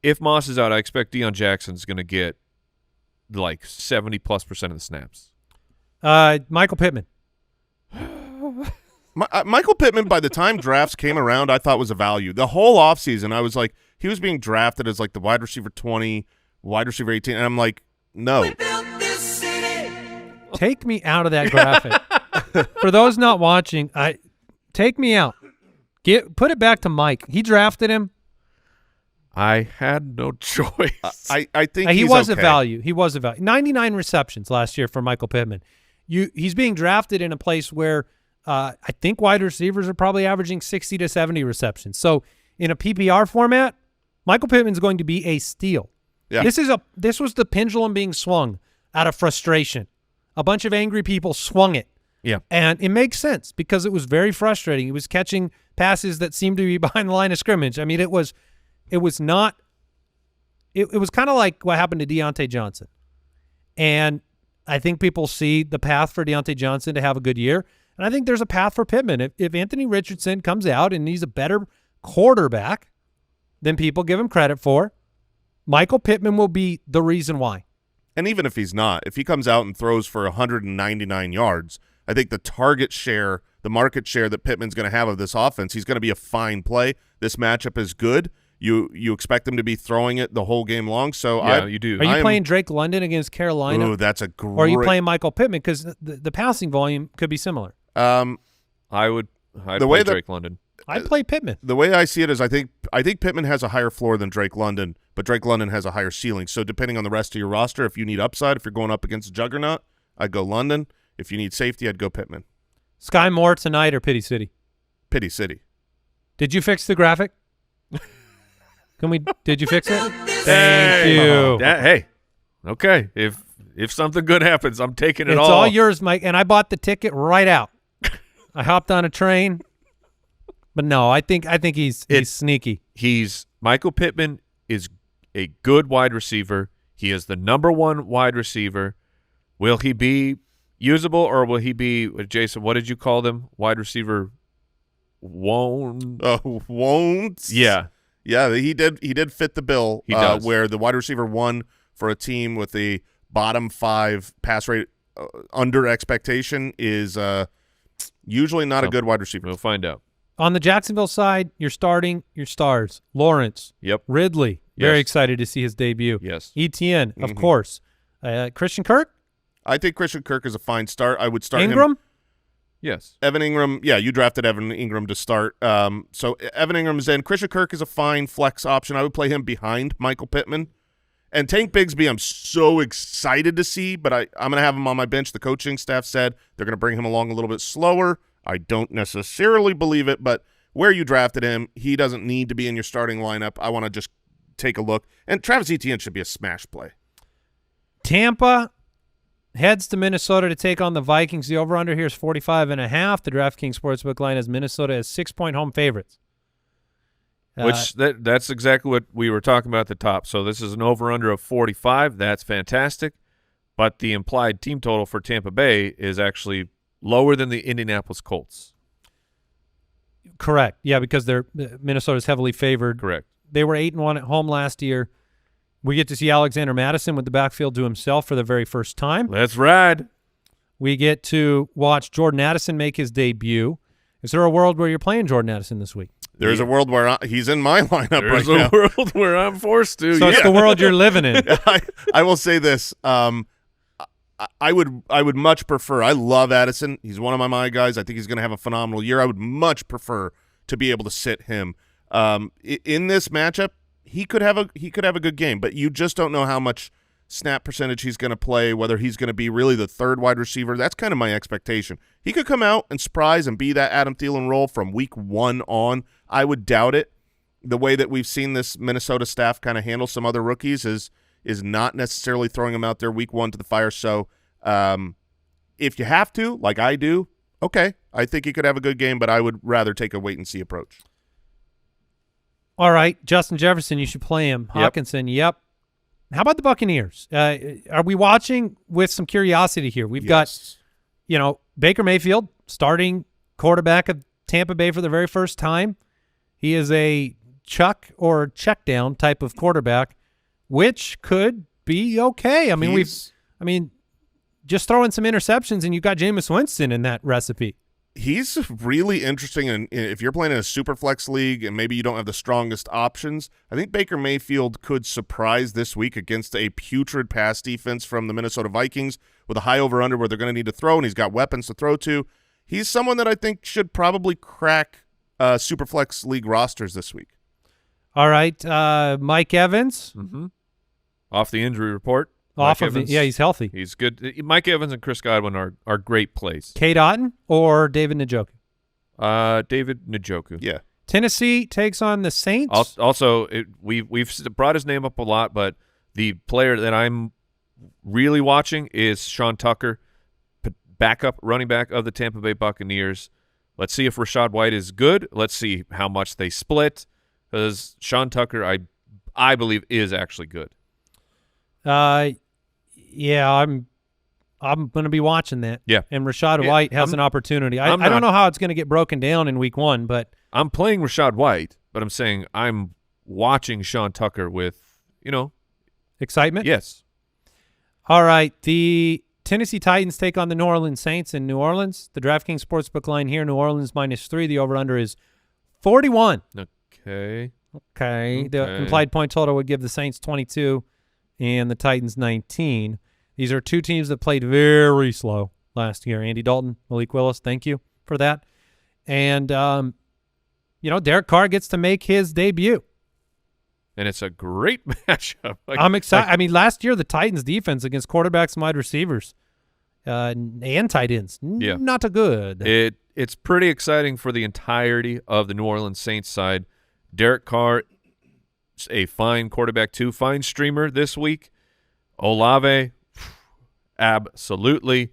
if Moss is out, I expect Deion Jackson's going to get like 70+% of the snaps. Michael Pittman. Michael Pittman, by the time drafts came around, I thought was a value. The whole offseason, I was like, he was being drafted as like the wide receiver 20, wide receiver 18, and I'm like, no. Take me out of that graphic. For those not watching, take me out. Put it back to Mike. He drafted him. I had no choice. I think he was okay. a value. He was a value. 99 receptions last year for Michael Pittman. He's being drafted in a place where I think wide receivers are probably averaging 60 to 70 receptions. So in a PPR format, Michael Pittman's going to be a steal. Yeah. This was the pendulum being swung out of frustration. A bunch of angry people swung it. Yeah. And it makes sense because it was very frustrating. He was catching passes that seemed to be behind the line of scrimmage. I mean, it was kind of like what happened to Deontay Johnson. And I think people see the path for Deontay Johnson to have a good year. And I think there's a path for Pittman. If Anthony Richardson comes out and he's a better quarterback than people give him credit for, Michael Pittman will be the reason why. And even if he's not, if he comes out and throws for 199 yards, I think the target share, the market share that Pittman's going to have of this offense, he's going to be a fine play. This matchup is good. You expect him to be throwing it the whole game long. So yeah, you do. Are you playing Drake London against Carolina? Ooh, that's a great. Or are you playing Michael Pittman? Because the passing volume could be similar. I'd play Drake London. I'd play Pittman. The way I see it is I think Pittman has a higher floor than Drake London, but Drake London has a higher ceiling. So depending on the rest of your roster, if you need upside, if you're going up against a juggernaut, I'd go London. If you need safety, I'd go Pittman. Sky Moore tonight or Pity City? Pity City. Did you fix the graphic? Did you fix it? Thank you. Hey, okay. If something good happens, I'm taking it all. It's all yours, Mike. And I bought the ticket right out. I hopped on a train. But no, I think he's sneaky. Michael Pittman is a good wide receiver. He is the #1 wide receiver. Will he be usable or will he be, Jason, what did you call them? Wide receiver won't? Won't? Yeah. Yeah, he did fit the bill. He does. Where the wide receiver 1 for a team with a bottom 5 pass rate under expectation is usually not a good wide receiver. We'll find out. On the Jacksonville side, you're starting your stars. Lawrence. Yep. Ridley. Very excited to see his debut. Yes. ETN, of course. Christian Kirk? I think Christian Kirk is a fine start. I would start Ingram? him. Yes. Evan Ingram, yeah, you drafted Evan Ingram to start. So Evan Ingram's in. Christian Kirk is a fine flex option. I would play him behind Michael Pittman. And Tank Bigsby, I'm so excited to see, but I'm going to have him on my bench. The coaching staff said they're going to bring him along a little bit slower. I don't necessarily believe it, but where you drafted him, he doesn't need to be in your starting lineup. I want to just take a look. And Travis Etienne should be a smash play. Tampa heads to Minnesota to take on the Vikings. The over-under here is 45.5. The DraftKings Sportsbook line has Minnesota as 6-point home favorites. That's exactly what we were talking about at the top. So this is an over-under of 45. That's fantastic. But the implied team total for Tampa Bay is actually lower than the Indianapolis Colts. Correct. Yeah, because Minnesota's heavily favored. Correct. They were 8-1 at home last year. We get to see Alexander Mattison with the backfield to himself for the very first time. Let's ride. We get to watch Jordan Addison make his debut. Is there a world where you're playing Jordan Addison this week? There's a world where he's in my lineup There's right now. There's a world where I'm forced to. So it's the world you're living in. I will say this. I would much prefer. I love Addison. He's one of my guys. I think he's going to have a phenomenal year. I would much prefer to be able to sit him. In this matchup, he could have a good game, but you just don't know how much snap percentage he's going to play, whether he's going to be really the third wide receiver. That's kind of my expectation. He could come out and surprise and be that Adam Thielen role from week 1 on. I would doubt it. The way that we've seen this Minnesota staff kind of handle some other rookies is not necessarily throwing them out there week 1 to the fire. So if you have to, like I do, okay, I think he could have a good game, but I would rather take a wait-and-see approach. All right, Justin Jefferson, you should play him. Hawkinson, yep. How about the Buccaneers? Are we watching with some curiosity here? We've got, Baker Mayfield, starting quarterback of Tampa Bay for the very first time. He is a chuck or check down type of quarterback, which could be okay. I mean, just throw in some interceptions and you've got Jameis Winston in that recipe. He's really interesting, and if you're playing in a super flex league and maybe you don't have the strongest options, I think Baker Mayfield could surprise this week against a putrid pass defense from the Minnesota Vikings with a high over-under where they're going to need to throw, and he's got weapons to throw to. He's someone that I think should probably crack super flex league rosters this week. All right, Mike Evans. Mm-hmm. Off the injury report. Off of it. Yeah, he's healthy. He's good. Mike Evans and Chris Godwin are great plays. Cade Otton or David Njoku? David Njoku. Yeah. Tennessee takes on the Saints. Also, we've brought his name up a lot, but the player that I'm really watching is Sean Tucker, backup running back of the Tampa Bay Buccaneers. Let's see if Rachaad White is good. Let's see how much they split, because Sean Tucker, I believe, is actually good. Yeah, I'm going to be watching that. Yeah. And Rachaad White has an opportunity. I don't know how it's going to get broken down in week 1, but I'm playing Rachaad White, but I'm saying I'm watching Sean Tucker with, excitement. Yes. All right, the Tennessee Titans take on the New Orleans Saints in New Orleans. The DraftKings Sportsbook line here, New Orleans -3. The over-under is 41. Okay. The implied point total would give the Saints 22 and the Titans 19. These are two teams that played very slow last year. Andy Dalton, Malik Willis, thank you for that. And, Derek Carr gets to make his debut. And it's a great matchup. I'm excited. Last year the Titans' defense against quarterbacks and wide receivers and tight ends, not a good. It's pretty exciting for the entirety of the New Orleans Saints side. Derek Carr is a fine quarterback too, fine streamer this week. Olave, absolutely.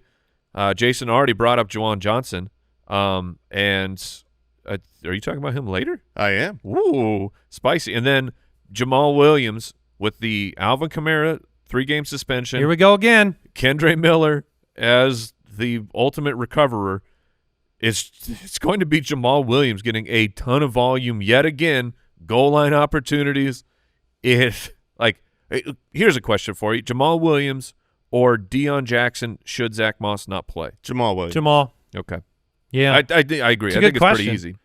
Jason already brought up Juwan Johnson. And are you talking about him later? I am. Ooh, spicy. And then Jamal Williams with the Alvin Kamara 3-game suspension. Here we go again. Kendre Miller as the ultimate recoverer. It's going to be Jamal Williams getting a ton of volume yet again, goal line opportunities. Here's a question for you. Jamal Williams or Deion Jackson should Zach Moss not play? Jamal Williams. Jamal. Okay. Yeah. I agree. It's a I good think question. it's pretty easy.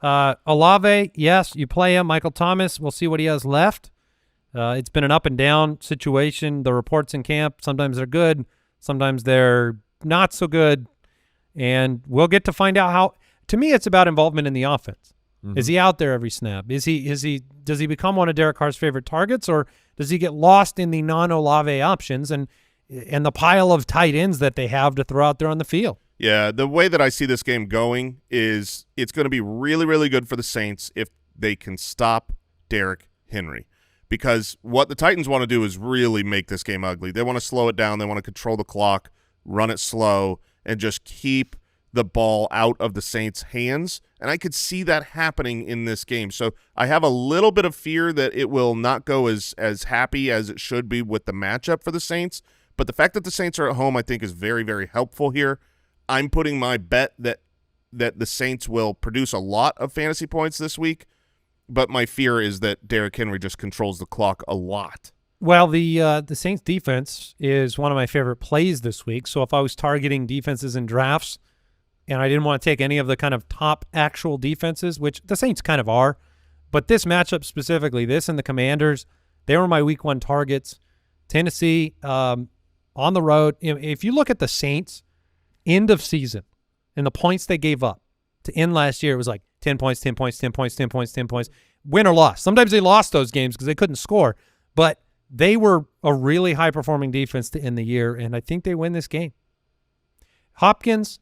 Olave, yes, you play him. Michael Thomas, we'll see what he has left. It's been an up and down situation. The reports in camp, sometimes they're good, sometimes they're not so good, and we'll get to find out how. To me, it's about involvement in the offense. Mm-hmm. Is he out there every snap? Does he become one of Derek Carr's favorite targets, or does he get lost in the non-Olave options and the pile of tight ends that they have to throw out there on the field? Yeah, the way that I see this game going is it's going to be really, really good for the Saints if they can stop Derrick Henry, because what the Titans want to do is really make this game ugly. They want to slow it down. They want to control the clock, run it slow, and just keep the ball out of the Saints' hands, and I could see that happening in this game. So I have a little bit of fear that it will not go as happy as it should be with the matchup for the Saints, but the fact that the Saints are at home I think is very, very helpful here. I'm putting my bet that the Saints will produce a lot of fantasy points this week, but my fear is that Derrick Henry just controls the clock a lot. Well, the Saints defense is one of my favorite plays this week. So if I was targeting defenses in drafts and I didn't want to take any of the kind of top actual defenses, which the Saints kind of are, but this matchup specifically, this and the Commanders, they were my week 1 targets. Tennessee on the road. If you look at the Saints end of season and the points they gave up to end last year, it was like 10 points, 10 points, 10 points, 10 points, 10 points, win or loss. Sometimes they lost those games because they couldn't score, but they were a really high-performing defense to end the year, and I think they win this game. Hopkins,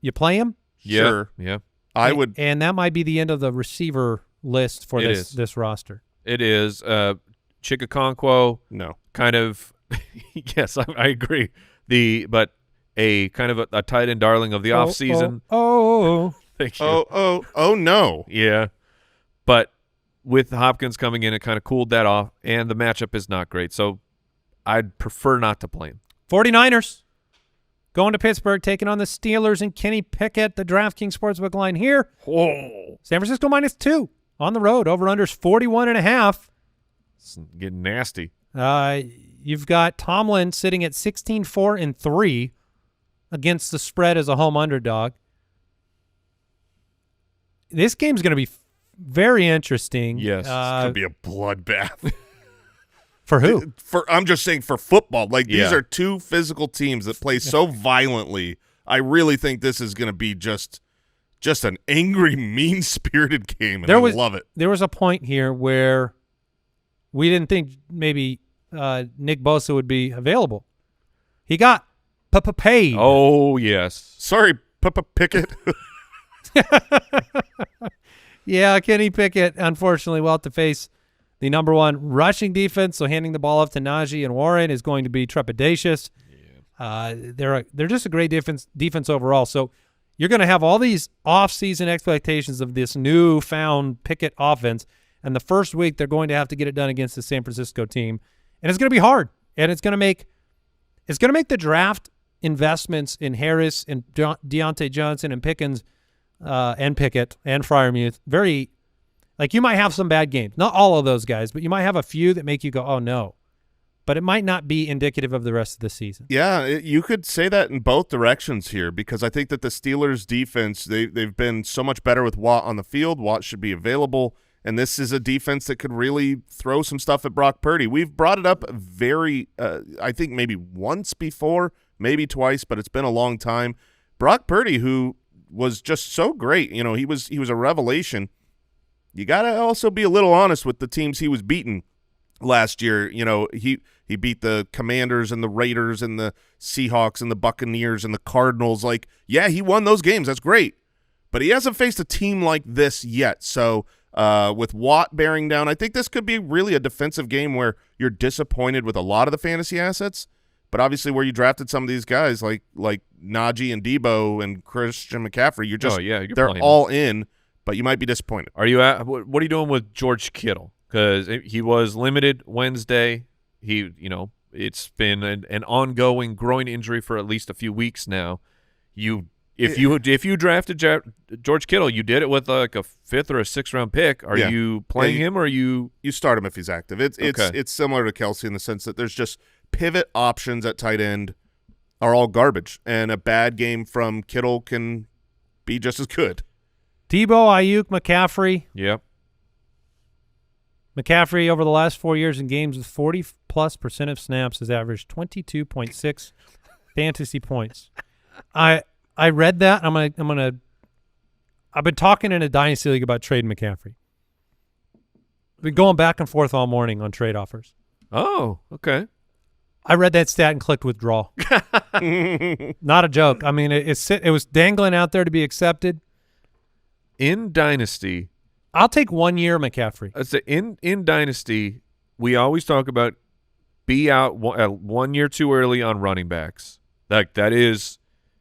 you play him? Yeah, Sure. yeah. I would. And that might be the end of the receiver list for this roster. It is. Chikakonkwo, No. kind of, yes, I agree. But a kind of a tight end darling of the offseason. Thank you. Oh, no. Yeah. But with Hopkins coming in, it kind of cooled that off, and the matchup is not great. So I'd prefer not to play him. 49ers going to Pittsburgh, taking on the Steelers and Kenny Pickett. The DraftKings Sportsbook line here. Oh. San Francisco -2 on the road. Over-under's 41.5. It's getting nasty. You've got Tomlin sitting at 16-4-3 against the spread as a home underdog. This game's going to be very interesting. Yes. It's going to be a bloodbath. For who? I'm just saying for football. Like, these Yeah. are two physical teams that play so violently. I really think this is going to be just an angry, mean-spirited game, and I love it. There was a point here where we didn't think maybe Nick Bosa would be available. He got paid. Oh, yes. Sorry, Pickett. Yeah, Kenny Pickett, unfortunately, will have to face the number one rushing defense, so handing the ball off to Najee and Warren is going to be trepidatious. Yeah. They're just a great defense overall. So you're going to have all these off-season expectations of this newfound Pickett offense, and the first week they're going to have to get it done against the San Francisco team, and it's going to be hard. And it's going to make the draft investments in Harris and Deontay Johnson and Pickens and Pickett and Freiermuth very – like you might have some bad games. Not all of those guys, but you might have a few that make you go, oh, no. But it might not be indicative of the rest of the season. Yeah, you could say that in both directions here because I think that the Steelers' defense, they've been so much better with Watt on the field. Watt should be available, and this is a defense that could really throw some stuff at Brock Purdy. We've brought it up I think maybe once before, maybe twice, but it's been a long time. Brock Purdy, who was just so great, he was a revelation. You got to also be a little honest with the teams he was beating last year. He beat the Commanders and the Raiders and the Seahawks and the Buccaneers and the Cardinals. Like, yeah, he won those games. That's great. But he hasn't faced a team like this yet. So with Watt bearing down, I think this could be really a defensive game where you're disappointed with a lot of the fantasy assets. But obviously where you drafted some of these guys like Najee and Debo and Christian McCaffrey, they're all in. But you might be disappointed. What are you doing with George Kittle? Because he was limited Wednesday. It's been an ongoing groin injury for at least a few weeks now. If you drafted George Kittle, you did it with like a 5th or a 6th round pick. Are you playing him, or are you start him if he's active? It's similar to Kelsey in the sense that there's just pivot options at tight end are all garbage, and a bad game from Kittle can be just as good. Debo, Ayuk, McCaffrey. Yep. McCaffrey over the last 4 years in games with 40+% of snaps has averaged 22.6 fantasy points. I read that. I've been talking in a dynasty league about trading McCaffrey. Been going back and forth all morning on trade offers. Oh, okay. I read that stat and clicked withdraw. Not a joke. I mean, it was dangling out there to be accepted. In Dynasty, I'll take 1 year McCaffrey. In Dynasty, we always talk about be out 1 year too early on running backs. That is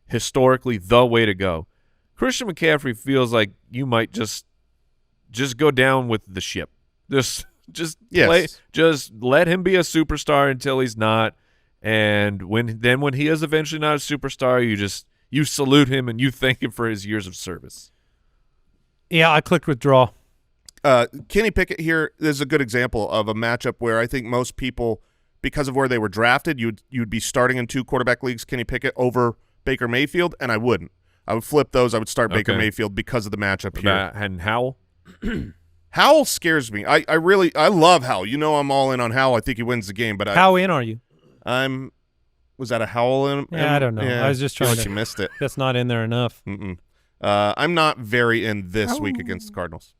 historically the way to go. Christian McCaffrey feels like you might just go down with the ship. Just let him be a superstar until he's not, and when he is eventually not a superstar, you salute him and you thank him for his years of service. Yeah, I clicked withdraw. Kenny Pickett here is a good example of a matchup where I think most people, because of where they were drafted, you'd be starting in 2 quarterback leagues Kenny Pickett over Baker Mayfield, and I wouldn't. I would flip those. I would start Baker Mayfield because of the matchup here. And Howell? Howell scares me. I love Howell. I'm all in on Howell. I think he wins the game. But how in are you? Was that a Howell in? Yeah, I don't know. Yeah, I was just trying to. You missed it. That's not in there enough. Mm-mm. I'm not very in this week against the Cardinals.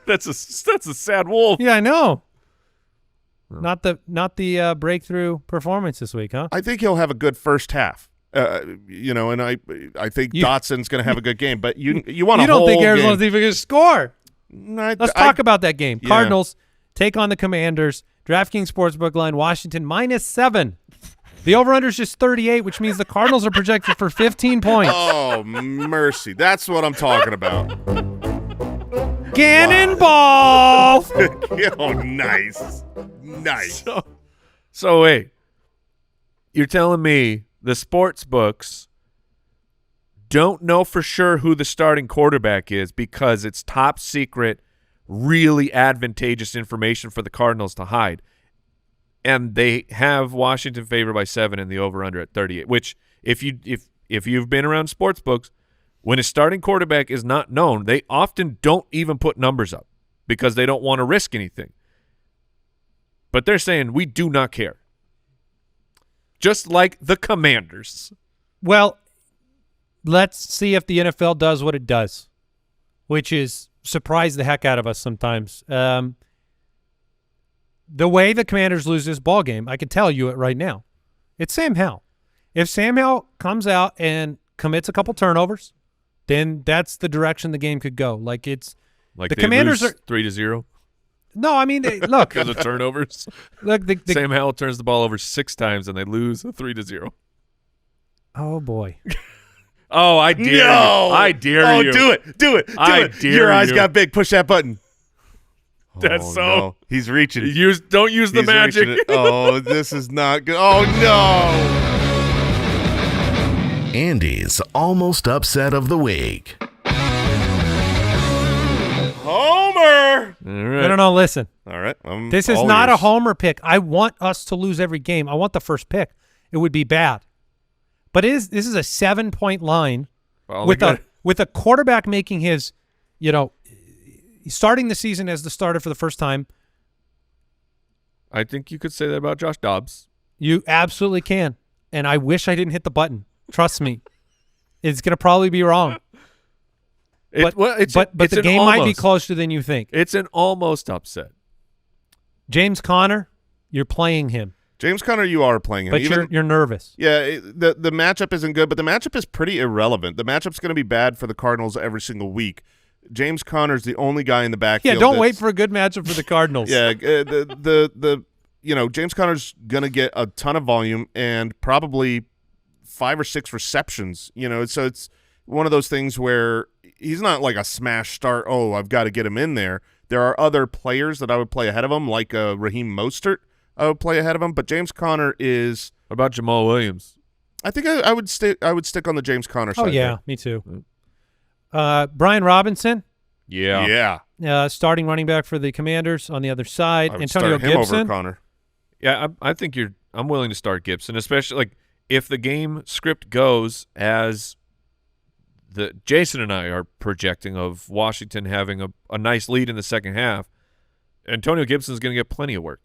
That's a sad wolf. Yeah, I know. Not the breakthrough performance this week, huh? I think he'll have a good first half. And I think Dotson's going to have a good game. But you want you don't think Arizona's even going to score? Let's talk about that game. Yeah. Cardinals take on the Commanders. DraftKings Sportsbook line, Washington -7. The over-under is just 38, which means the Cardinals are projected for 15 points. Oh, mercy. That's what I'm talking about. Cannonball! Oh, nice. Nice. So wait. You're telling me the sports books don't know for sure who the starting quarterback is because it's top secret, really advantageous information for the Cardinals to hide. And they have Washington favored by 7 and the over-under at 38, which if you've been around sports books, when a starting quarterback is not known, they often don't even put numbers up because they don't want to risk anything. But they're saying we do not care. Just like the Commanders. Well, let's see if the NFL does what it does, which is surprise the heck out of us sometimes. the way the Commanders lose this ball game, I can tell you it right now. It's Sam Howell. If Sam Howell comes out and commits a couple turnovers, then that's the direction the game could go. Like the Commanders are 3-0. No, I mean, look. Because of turnovers. Look, Sam Howell turns the ball over 6 times and they lose 3-0. Oh boy. Oh, I dare you. I dare you. Oh, do it. Do it. Your eyes got big. Push that button. That's no. He's reaching. Don't use the magic. Oh, this is not good. Oh, no. Andy's almost upset of the week. Homer. All right. No, listen. All right. This is not a homer pick. I want us to lose every game. I want the first pick. It would be bad. But this is a 7-point line with a quarterback making his, starting the season as the starter for the first time. I think you could say that about Josh Dobbs. You absolutely can. And I wish I didn't hit the button. Trust me. It's going to probably be wrong. But the game might be closer than you think. It's an almost upset. James Conner, you're playing him. James Conner, you are playing him. But you're nervous. Yeah, the matchup isn't good, but the matchup is pretty irrelevant. The matchup's going to be bad for the Cardinals every single week. James Conner's the only guy in the backfield. Yeah, don't wait for a good matchup for the Cardinals. Yeah, James Conner's going to get a ton of volume and probably 5 or 6 receptions. So it's one of those things where he's not like a smash start. Oh, I've got to get him in there. There are other players that I would play ahead of him, like Raheem Mostert. I would play ahead of him, but James Conner is. What about Jamal Williams? I think I would stick on the James Conner side. Oh yeah, me too. Brian Robinson. Yeah. Starting running back for the Commanders on the other side. Antonio start him Gibson. over Conner. Yeah, I think I'm willing to start Gibson, especially if the game script goes as Jason and I are projecting of Washington having a nice lead in the second half. Antonio Gibson is going to get plenty of work.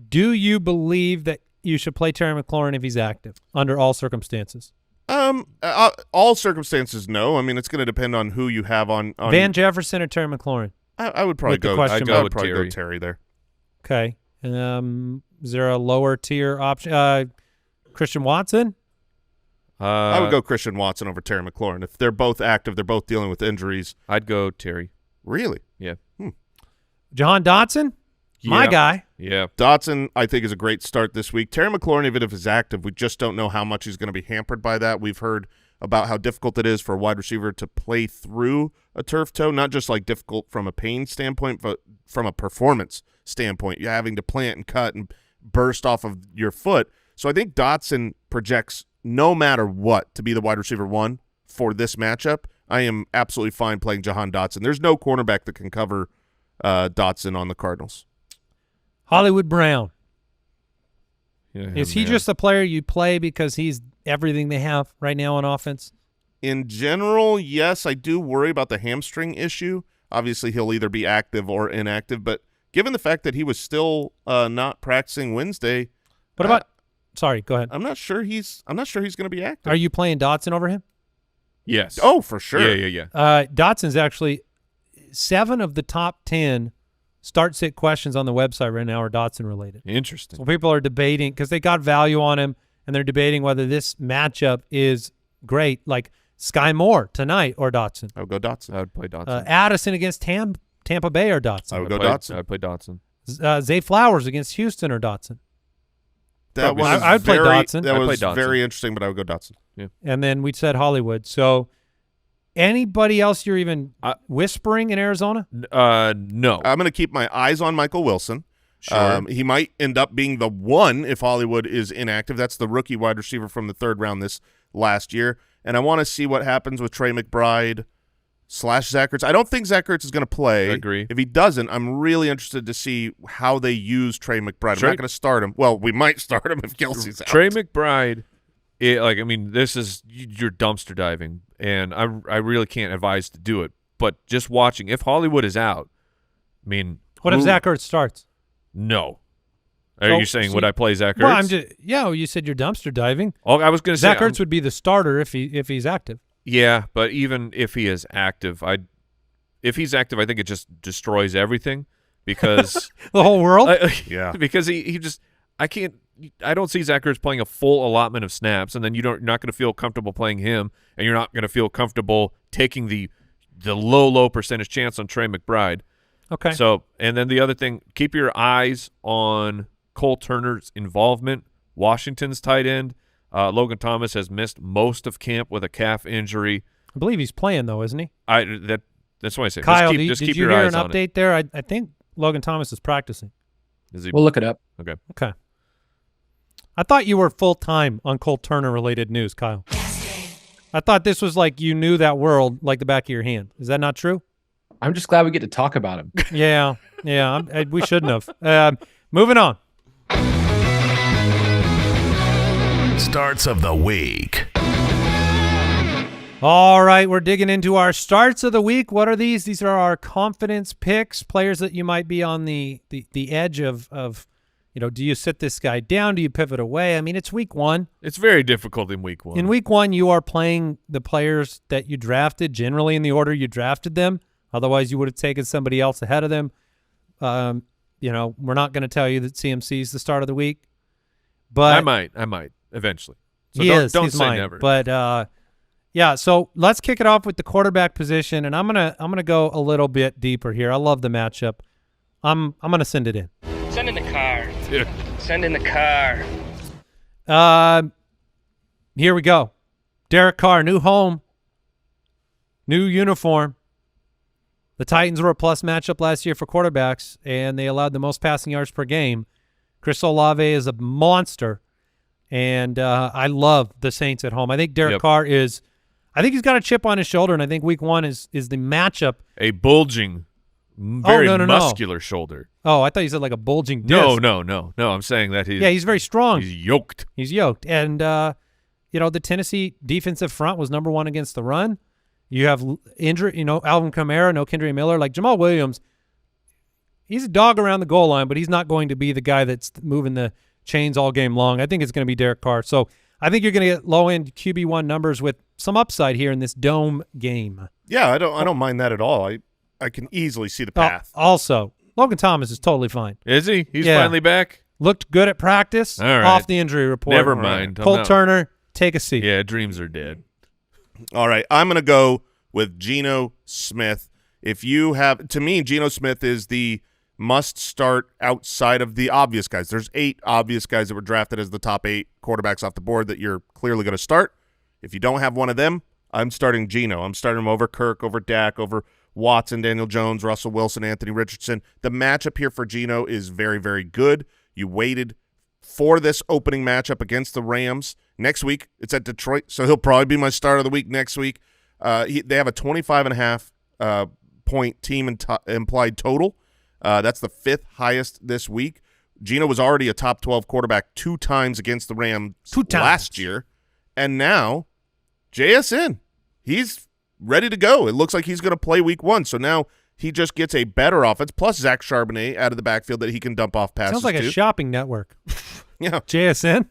Do you believe that you should play Terry McLaurin if he's active under all circumstances? All circumstances, no. I mean, it's going to depend on who you have on Van Jefferson or Terry McLaurin. I would probably go. I'd go Terry there. Okay. Is there a lower tier option? Christian Watson. I would go Christian Watson over Terry McLaurin. If they're both active, they're both dealing with injuries. I'd go Terry. Really? Yeah. Jahan Dotson. My guy. Yeah. Dotson, I think, is a great start this week. Terry McLaurin, even if he's active, we just don't know how much he's going to be hampered by that. We've heard about how difficult it is for a wide receiver to play through a turf toe, not just difficult from a pain standpoint, but from a performance standpoint. You're having to plant and cut and burst off of your foot. So I think Dotson projects no matter what to be the wide receiver 1 for this matchup. I am absolutely fine playing Jahan Dotson. There's no cornerback that can cover Dotson on the Cardinals. Hollywood Brown. Yeah, is he just a player you play because he's everything they have right now on offense? In general, yes. I do worry about the hamstring issue. Obviously, he'll either be active or inactive, but given the fact that he was still not practicing Wednesday, what about? Sorry, go ahead. I'm not sure he's going to be active. Are you playing Dotson over him? Yes. Oh, for sure. Yeah. Dotson's actually 7 of the top 10 start-sit questions on the website right now are Dotson-related. Interesting. So people are debating because they got value on him, and they're debating whether this matchup is great, like Sky Moore tonight or Dotson. I would go Dotson. I would play Dotson. Addison against Tampa Bay or Dotson. I would go Dotson. I would play Dotson. Zay Flowers against Houston or Dotson. I would play Dotson. That was Dotson. very interesting, but I would go Dotson. Yeah. And then we said Hollywood. So anybody else you're even whispering in Arizona? No. I'm going to keep my eyes on Michael Wilson. Sure. He might end up being the 1 if Hollywood is inactive. That's the rookie wide receiver from the 3rd round this last year. And I want to see what happens with Trey McBride / Zach Ertz. I don't think Zach Ertz is going to play. I agree. If he doesn't, I'm really interested to see how they use Trey McBride. I'm not going to start him. Well, we might start him if Kelsey's out. Trey McBride, this is you're dumpster diving, and I really can't advise to do it. But just watching, if Hollywood is out, what if Zach Ertz starts? No. Are you saying would I play Zach Ertz? Well, you said you're dumpster diving. Oh, I was going to say Zach Ertz would be the starter if he's active. Yeah, but even if he is active, if he's active, I think it just destroys everything. because The whole world? Yeah. because he just I don't see Zach Ertz playing a full allotment of snaps, and then you're not going to feel comfortable playing him, and you're not going to feel comfortable taking the low percentage chance on Trey McBride. Okay. So, and then the other thing, keep your eyes on Cole Turner's involvement. Washington's tight end. Logan Thomas has missed most of camp with a calf injury. I believe he's playing, though, isn't he? That's what I say. Kyle, just did keep you your hear eyes an on it. update there? I think Logan Thomas is practicing. Is he? We'll look it up. Okay. Okay. I thought you were full-time on Cole Turner-related news, Kyle. I thought this was like you knew that world like the back of your hand. Is that not true? I'm just glad we get to talk about him. Yeah. We shouldn't have. Moving on. Starts of the week. All right, we're digging into our starts of the week. What are these? These are our confidence picks, players that you might be on the edge of do you sit this guy down? Do you pivot away? I mean, it's week one. It's very difficult in week one. In week one, you are playing the players that you drafted, generally in the order you drafted them. Otherwise, you would have taken somebody else ahead of them. We're not going to tell you that CMC is the start of the week. But I might eventually. So he's don't say mine. never. But yeah, so let's kick it off with the quarterback position, and I'm gonna go a little bit deeper here. I love the matchup. I'm gonna send it in. Send in the car. Yeah. Send in the car. Here we go. Derek Carr, new home, new uniform. The Titans were a plus matchup last year for quarterbacks, and they allowed the most passing yards per game. Chris Olave is a monster, and I love the Saints at home. I think Derek Carr is – I think he's got a chip on his shoulder, and I think week one is the matchup. A bulging, very muscular shoulder. Oh, I thought you said like a bulging disc. No. I'm saying that he's very strong. He's yoked. And, the Tennessee defensive front was number one against the run. You have injury, Alvin Kamara, no Kendra Miller. Like Jamal Williams, he's a dog around the goal line, but he's not going to be the guy that's moving the chains all game long. I think it's going to be Derek Carr. So I think you're going to get low-end QB1 numbers with some upside here in this dome game. Yeah, I don't mind that at all. I can easily see the path. Also, Logan Thomas is totally fine. Is he? He's finally back? Looked good at practice. All right. Off the injury report. Never mind. Cole Turner, take a seat. Yeah, dreams are dead. All right, I'm going to go with Geno Smith. To me, Geno Smith is the must start outside of the obvious guys. There's 8 obvious guys that were drafted as the top 8 quarterbacks off the board that you're clearly going to start. If you don't have one of them, I'm starting Geno. I'm starting him over Kirk, over Dak, over Watson, Daniel Jones, Russell Wilson, Anthony Richardson. The matchup here for Geno is very, very good. You waited for this opening matchup against the Rams. Next week, it's at Detroit, so he'll probably be my start of the week next week. They have a 25.5 point team implied total. That's the 5th highest this week. Geno was already a top 12 quarterback 2 times against the Rams last year. And now, JSN, he's ready to go. It looks like he's going to play week 1. So now he just gets a better offense, plus Zach Charbonnet out of the backfield that he can dump off passes Sounds like a shopping network. Yeah. JSN?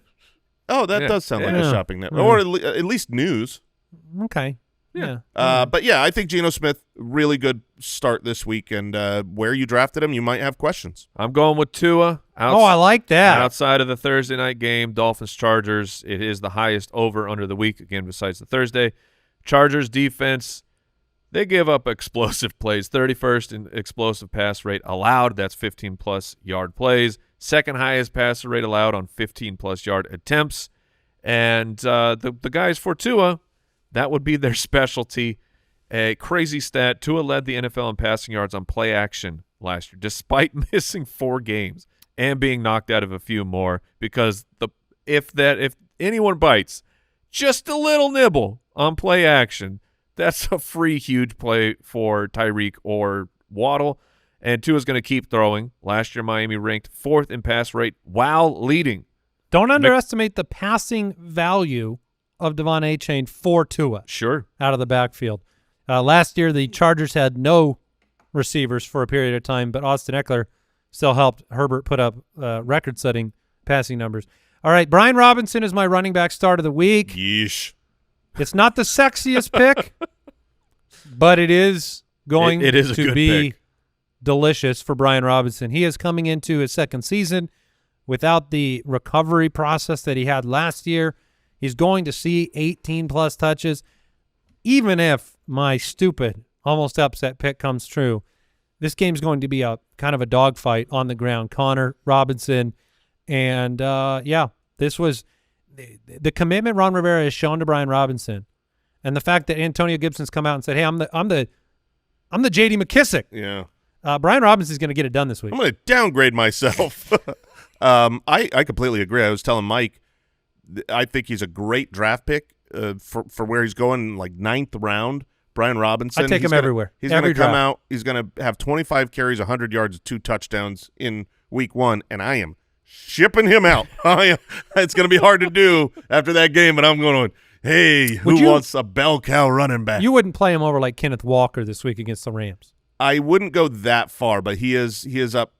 Oh, that does sound like a shopping network. Or at least news. Okay. Yeah. But, yeah, I think Geno Smith, really good start this week. And where you drafted him, you might have questions. I'm going with Tua. I like that. Outside of the Thursday night game, Dolphins-Chargers, it is the highest over under the week, again, besides the Thursday. Chargers defense, they give up explosive plays. 31st in explosive pass rate allowed. That's 15-plus yard plays. Second highest passer rate allowed on 15-plus yard attempts. And the guys for Tua, that would be their specialty. A crazy stat, Tua led the NFL in passing yards on play action last year, despite missing 4 games and being knocked out of a few more, because if anyone bites just a little nibble on play action, that's a free huge play for Tyreek or Waddle. And Tua's going to keep throwing. Last year, Miami ranked 4th in pass rate while leading. Don't underestimate the passing value of Devon A-Chain for Tua. Sure. Out of the backfield. Last year, the Chargers had no receivers for a period of time, but Austin Eckler still helped Herbert put up record-setting passing numbers. All right, Brian Robinson is my running back start of the week. Yeesh. It's not the sexiest pick, but it is going it is a to good be pick. delicious for Brian Robinson. He is coming into his second season without the recovery process that he had last year. He's going to see 18-plus touches. Even if my stupid, almost upset pick comes true, this game's going to be a kind of a dogfight on the ground. Connor, Robinson, and this was the commitment Ron Rivera has shown to Brian Robinson, and the fact that Antonio Gibson's come out and said, "Hey, I'm the J.D. McKissick." Yeah. Brian Robinson's going to get it done this week. I'm going to downgrade myself. I completely agree. I was telling Mike, I think he's a great draft pick for where he's going, like 9th round. Brian Robinson. I take him everywhere. He's going to come out. He's going to have 25 carries, 100 yards, 2 touchdowns in week 1, and I am shipping him out. It's going to be hard to do after that game, but I'm going, hey, who wants a bell cow running back? You wouldn't play him over like Kenneth Walker this week against the Rams. I wouldn't go that far, but he is up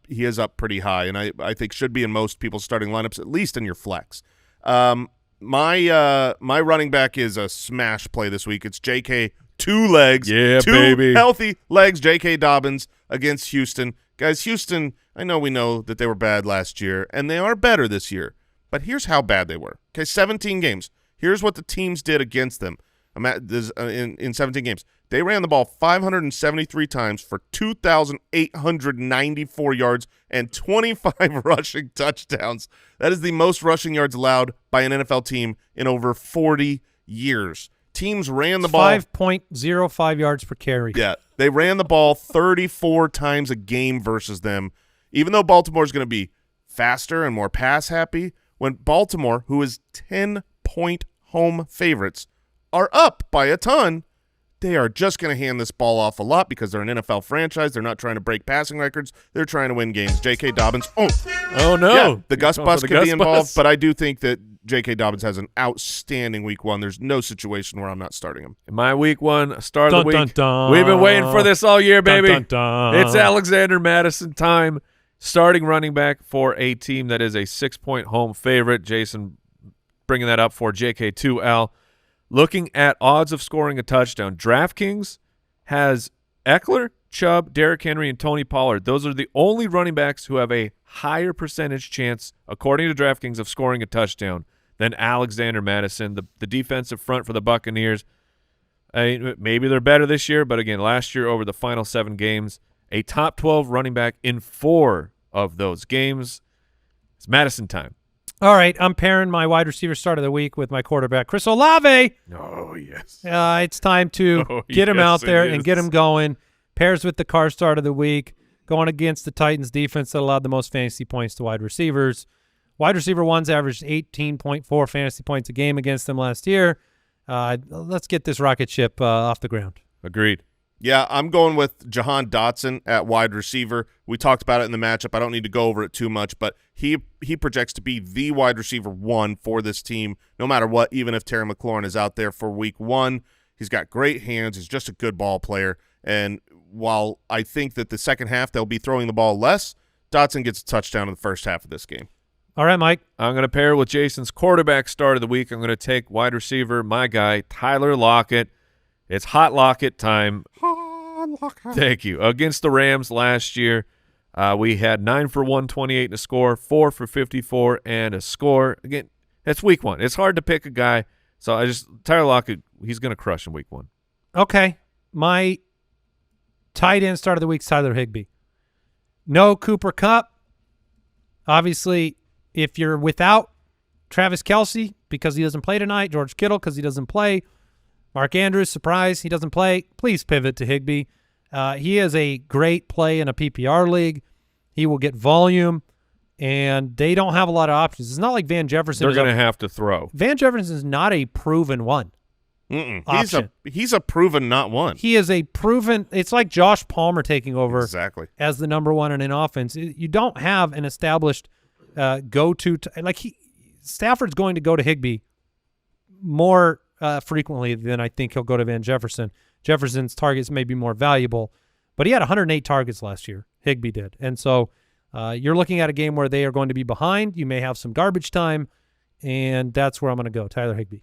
pretty high, and I think should be in most people's starting lineups, at least in your flex. My running back is a smash play this week. It's J.K. 2 legs, two healthy legs. J.K. Dobbins against Houston. Guys, Houston, I know we know that they were bad last year, and they are better this year, but here's how bad they were. Okay, 17 games. Here's what the teams did against them in 17 games. They ran the ball 573 times for 2,894 yards and 25 rushing touchdowns. That is the most rushing yards allowed by an NFL team in over 40 years. Teams ran the ball 5.05 yards per carry. Yeah, they ran the ball 34 times a game versus them. Even though Baltimore is going to be faster and more pass happy, when Baltimore, who is 10-point home favorites, are up by a ton, they are just going to hand this ball off a lot because they're an NFL franchise. They're not trying to break passing records. They're trying to win games. J.K. Dobbins. Oh no. Yeah, the Gus Bus could be involved, but I do think that J.K. Dobbins has an outstanding week 1. There's no situation where I'm not starting him. In my week 1 start of the week, dun, dun. We've been waiting for this all year, baby. Dun, dun, dun. It's Alexander Madison time. Starting running back for a team that is a 6-point home favorite. Jason bringing that up for JK2L. Looking at odds of scoring a touchdown, DraftKings has Eckler, Chubb, Derrick Henry, and Tony Pollard. Those are the only running backs who have a higher percentage chance, according to DraftKings, of scoring a touchdown than Alexander Madison. The defensive front for the Buccaneers, maybe they're better this year, but again, last year over the final 7 games, a top 12 running back in 4 of those games. It's Madison time. All right, I'm pairing my wide receiver start of the week with my quarterback, Chris Olave. Oh, yes. It's time to get him out there and get him going. Pairs with the Carr start of the week, going against the Titans defense that allowed the most fantasy points to wide receivers. Wide receiver 1's averaged 18.4 fantasy points a game against them last year. Let's get this rocket ship off the ground. Agreed. Yeah, I'm going with Jahan Dotson at wide receiver. We talked about it in the matchup. I don't need to go over it too much, but he projects to be the wide receiver 1 for this team, no matter what, even if Terry McLaurin is out there for week 1. He's got great hands. He's just a good ball player. And while I think that the second half they'll be throwing the ball less, Dotson gets a touchdown in the first half of this game. All right, Mike. I'm going to pair with Jason's quarterback start of the week. I'm going to take wide receiver, my guy, Tyler Lockett. It's hot Lockett time. Thank you. Against the Rams last year, we had 9 for 128 and a score, 4 for 54 and a score. Again, that's week 1. It's hard to pick a guy. So Tyler Lockett, he's going to crush in week 1. Okay. My tight end start of the week is Tyler Higbee. No Cooper Kupp. Obviously, if you're without Travis Kelce because he doesn't play tonight, George Kittle because he doesn't play, Mark Andrews, surprise, he doesn't play, please pivot to Higbee. He is a great play in a PPR league. He will get volume, and they don't have a lot of options. It's not like Van Jefferson. They're going to have to throw. Van Jefferson is not a proven one. He's a proven not one. He is a proven – it's like Josh Palmer taking over exactly as the number 1 in an offense. You don't have an established go-to – Stafford's going to go to Higbee more frequently than I think he'll go to Van Jefferson. Jefferson's targets may be more valuable, but he had 108 targets last year. Higbee did. And so you're looking at a game where they are going to be behind. You may have some garbage time, and that's where I'm going to go, Tyler Higbee.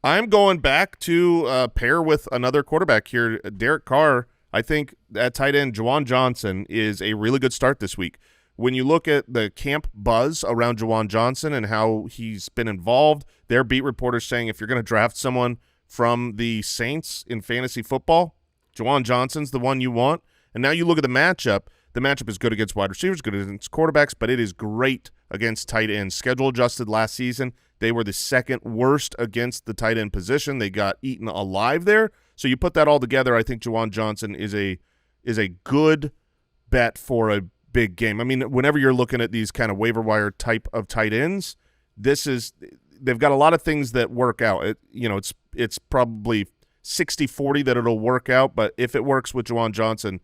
I'm going back to pair with another quarterback here, Derek Carr. I think at tight end, Juwan Johnson is a really good start this week. When you look at the camp buzz around Juwan Johnson and how he's been involved, their beat reporters saying if you're going to draft someone from the Saints in fantasy football, Juwan Johnson's the one you want. And now you look at the matchup. The matchup is good against wide receivers, good against quarterbacks, but it is great against tight ends. Schedule adjusted last season, they were the second worst against the tight end position. They got eaten alive there. So you put that all together, I think Juwan Johnson is a good bet for a big game. I mean, whenever you're looking at these kind of waiver wire type of tight ends, they've got a lot of things that work out. It's probably 60-40 that it'll work out, but if it works with Juwan Johnson,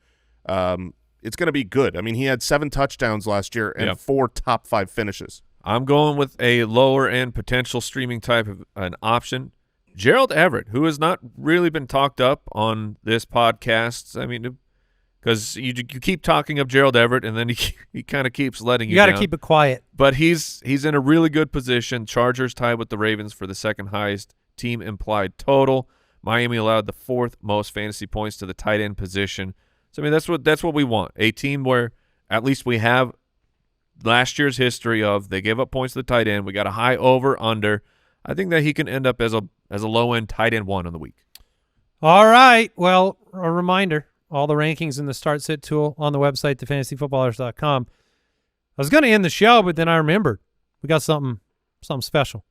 it's going to be good. I mean, he had 7 touchdowns last year and 4 top 5 finishes. I'm going with a lower end potential streaming type of an option. Gerald Everett, who has not really been talked up on this podcast. I mean, because you keep talking of Gerald Everett, and then he kind of keeps letting you down. You got to keep it quiet. But he's in a really good position. Chargers tied with the Ravens for the second highest team implied total. Miami allowed the 4th most fantasy points to the tight end position. So I mean, that's what we want. A team where at least we have last year's history of they gave up points to the tight end. We got a high over under. I think that he can end up as a low end tight end 1 on the week. All right. Well, a reminder, all the rankings in the start sit tool on the website, thefantasyfootballers.com. I was going to end the show, but then I remembered we got something special.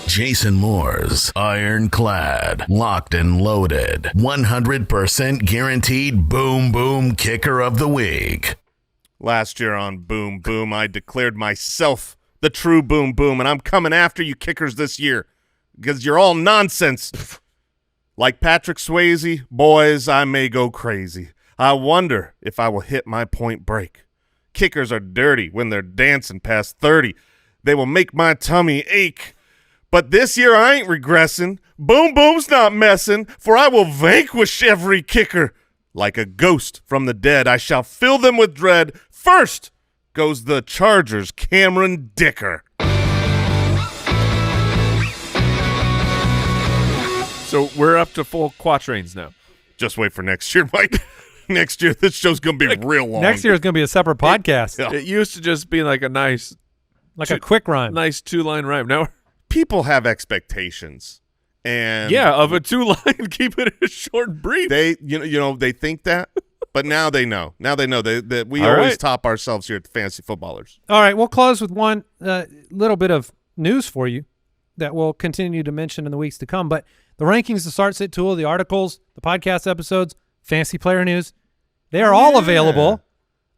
Jason Moore's ironclad, locked and loaded, 100% guaranteed boom boom kicker of the week. Last year on Boom Boom, I declared myself the true Boom Boom, and I'm coming after you kickers this year because you're all nonsense. Like Patrick Swayze, boys, I may go crazy. I wonder if I will hit my point break. Kickers are dirty when they're dancing past 30. They will make my tummy ache. But this year I ain't regressing. Boom Boom's not messing, for I will vanquish every kicker. Like a ghost from the dead, I shall fill them with dread. First goes the Chargers' Cameron Dicker. So we're up to full quatrains now. Just wait for next year, Mike. Next year, this show's going to be real long. Next year is going to be a separate podcast. It used to just be like a nice, a quick rhyme. Nice 2-line rhyme. Now people have expectations, and of a 2-line, keep it short and brief. They, they think that, but now they know. Now they know that we always top ourselves here at the Fantasy Footballers. All right, we'll close with one little bit of news for you that we'll continue to mention in the weeks to come. But the rankings, the start sit tool, the articles, the podcast episodes, fantasy player news, they are all available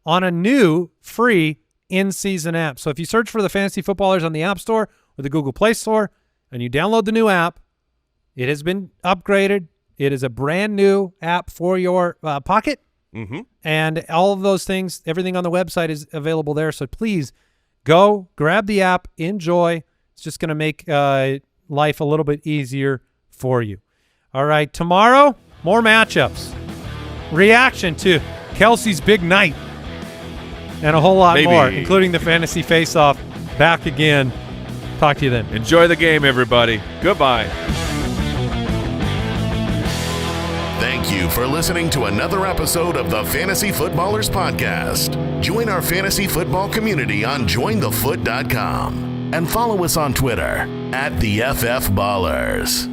on a new free in-season app. So if you search for the Fantasy Footballers on the App Store or the Google Play Store and you download the new app, it has been upgraded. It is a brand new app for your pocket. Mm-hmm. And all of those things, everything on the website is available there. So please go, grab the app, enjoy. It's just going to make life a little bit easier for you. All right, tomorrow, more matchups. Reaction to Kelsey's big night. And a whole lot more, including the Fantasy Face-Off. Back again. Talk to you then. Enjoy the game, everybody. Goodbye. Thank you for listening to another episode of the Fantasy Footballers Podcast. Join our fantasy football community on jointhefoot.com and follow us on Twitter @TheFFBallers.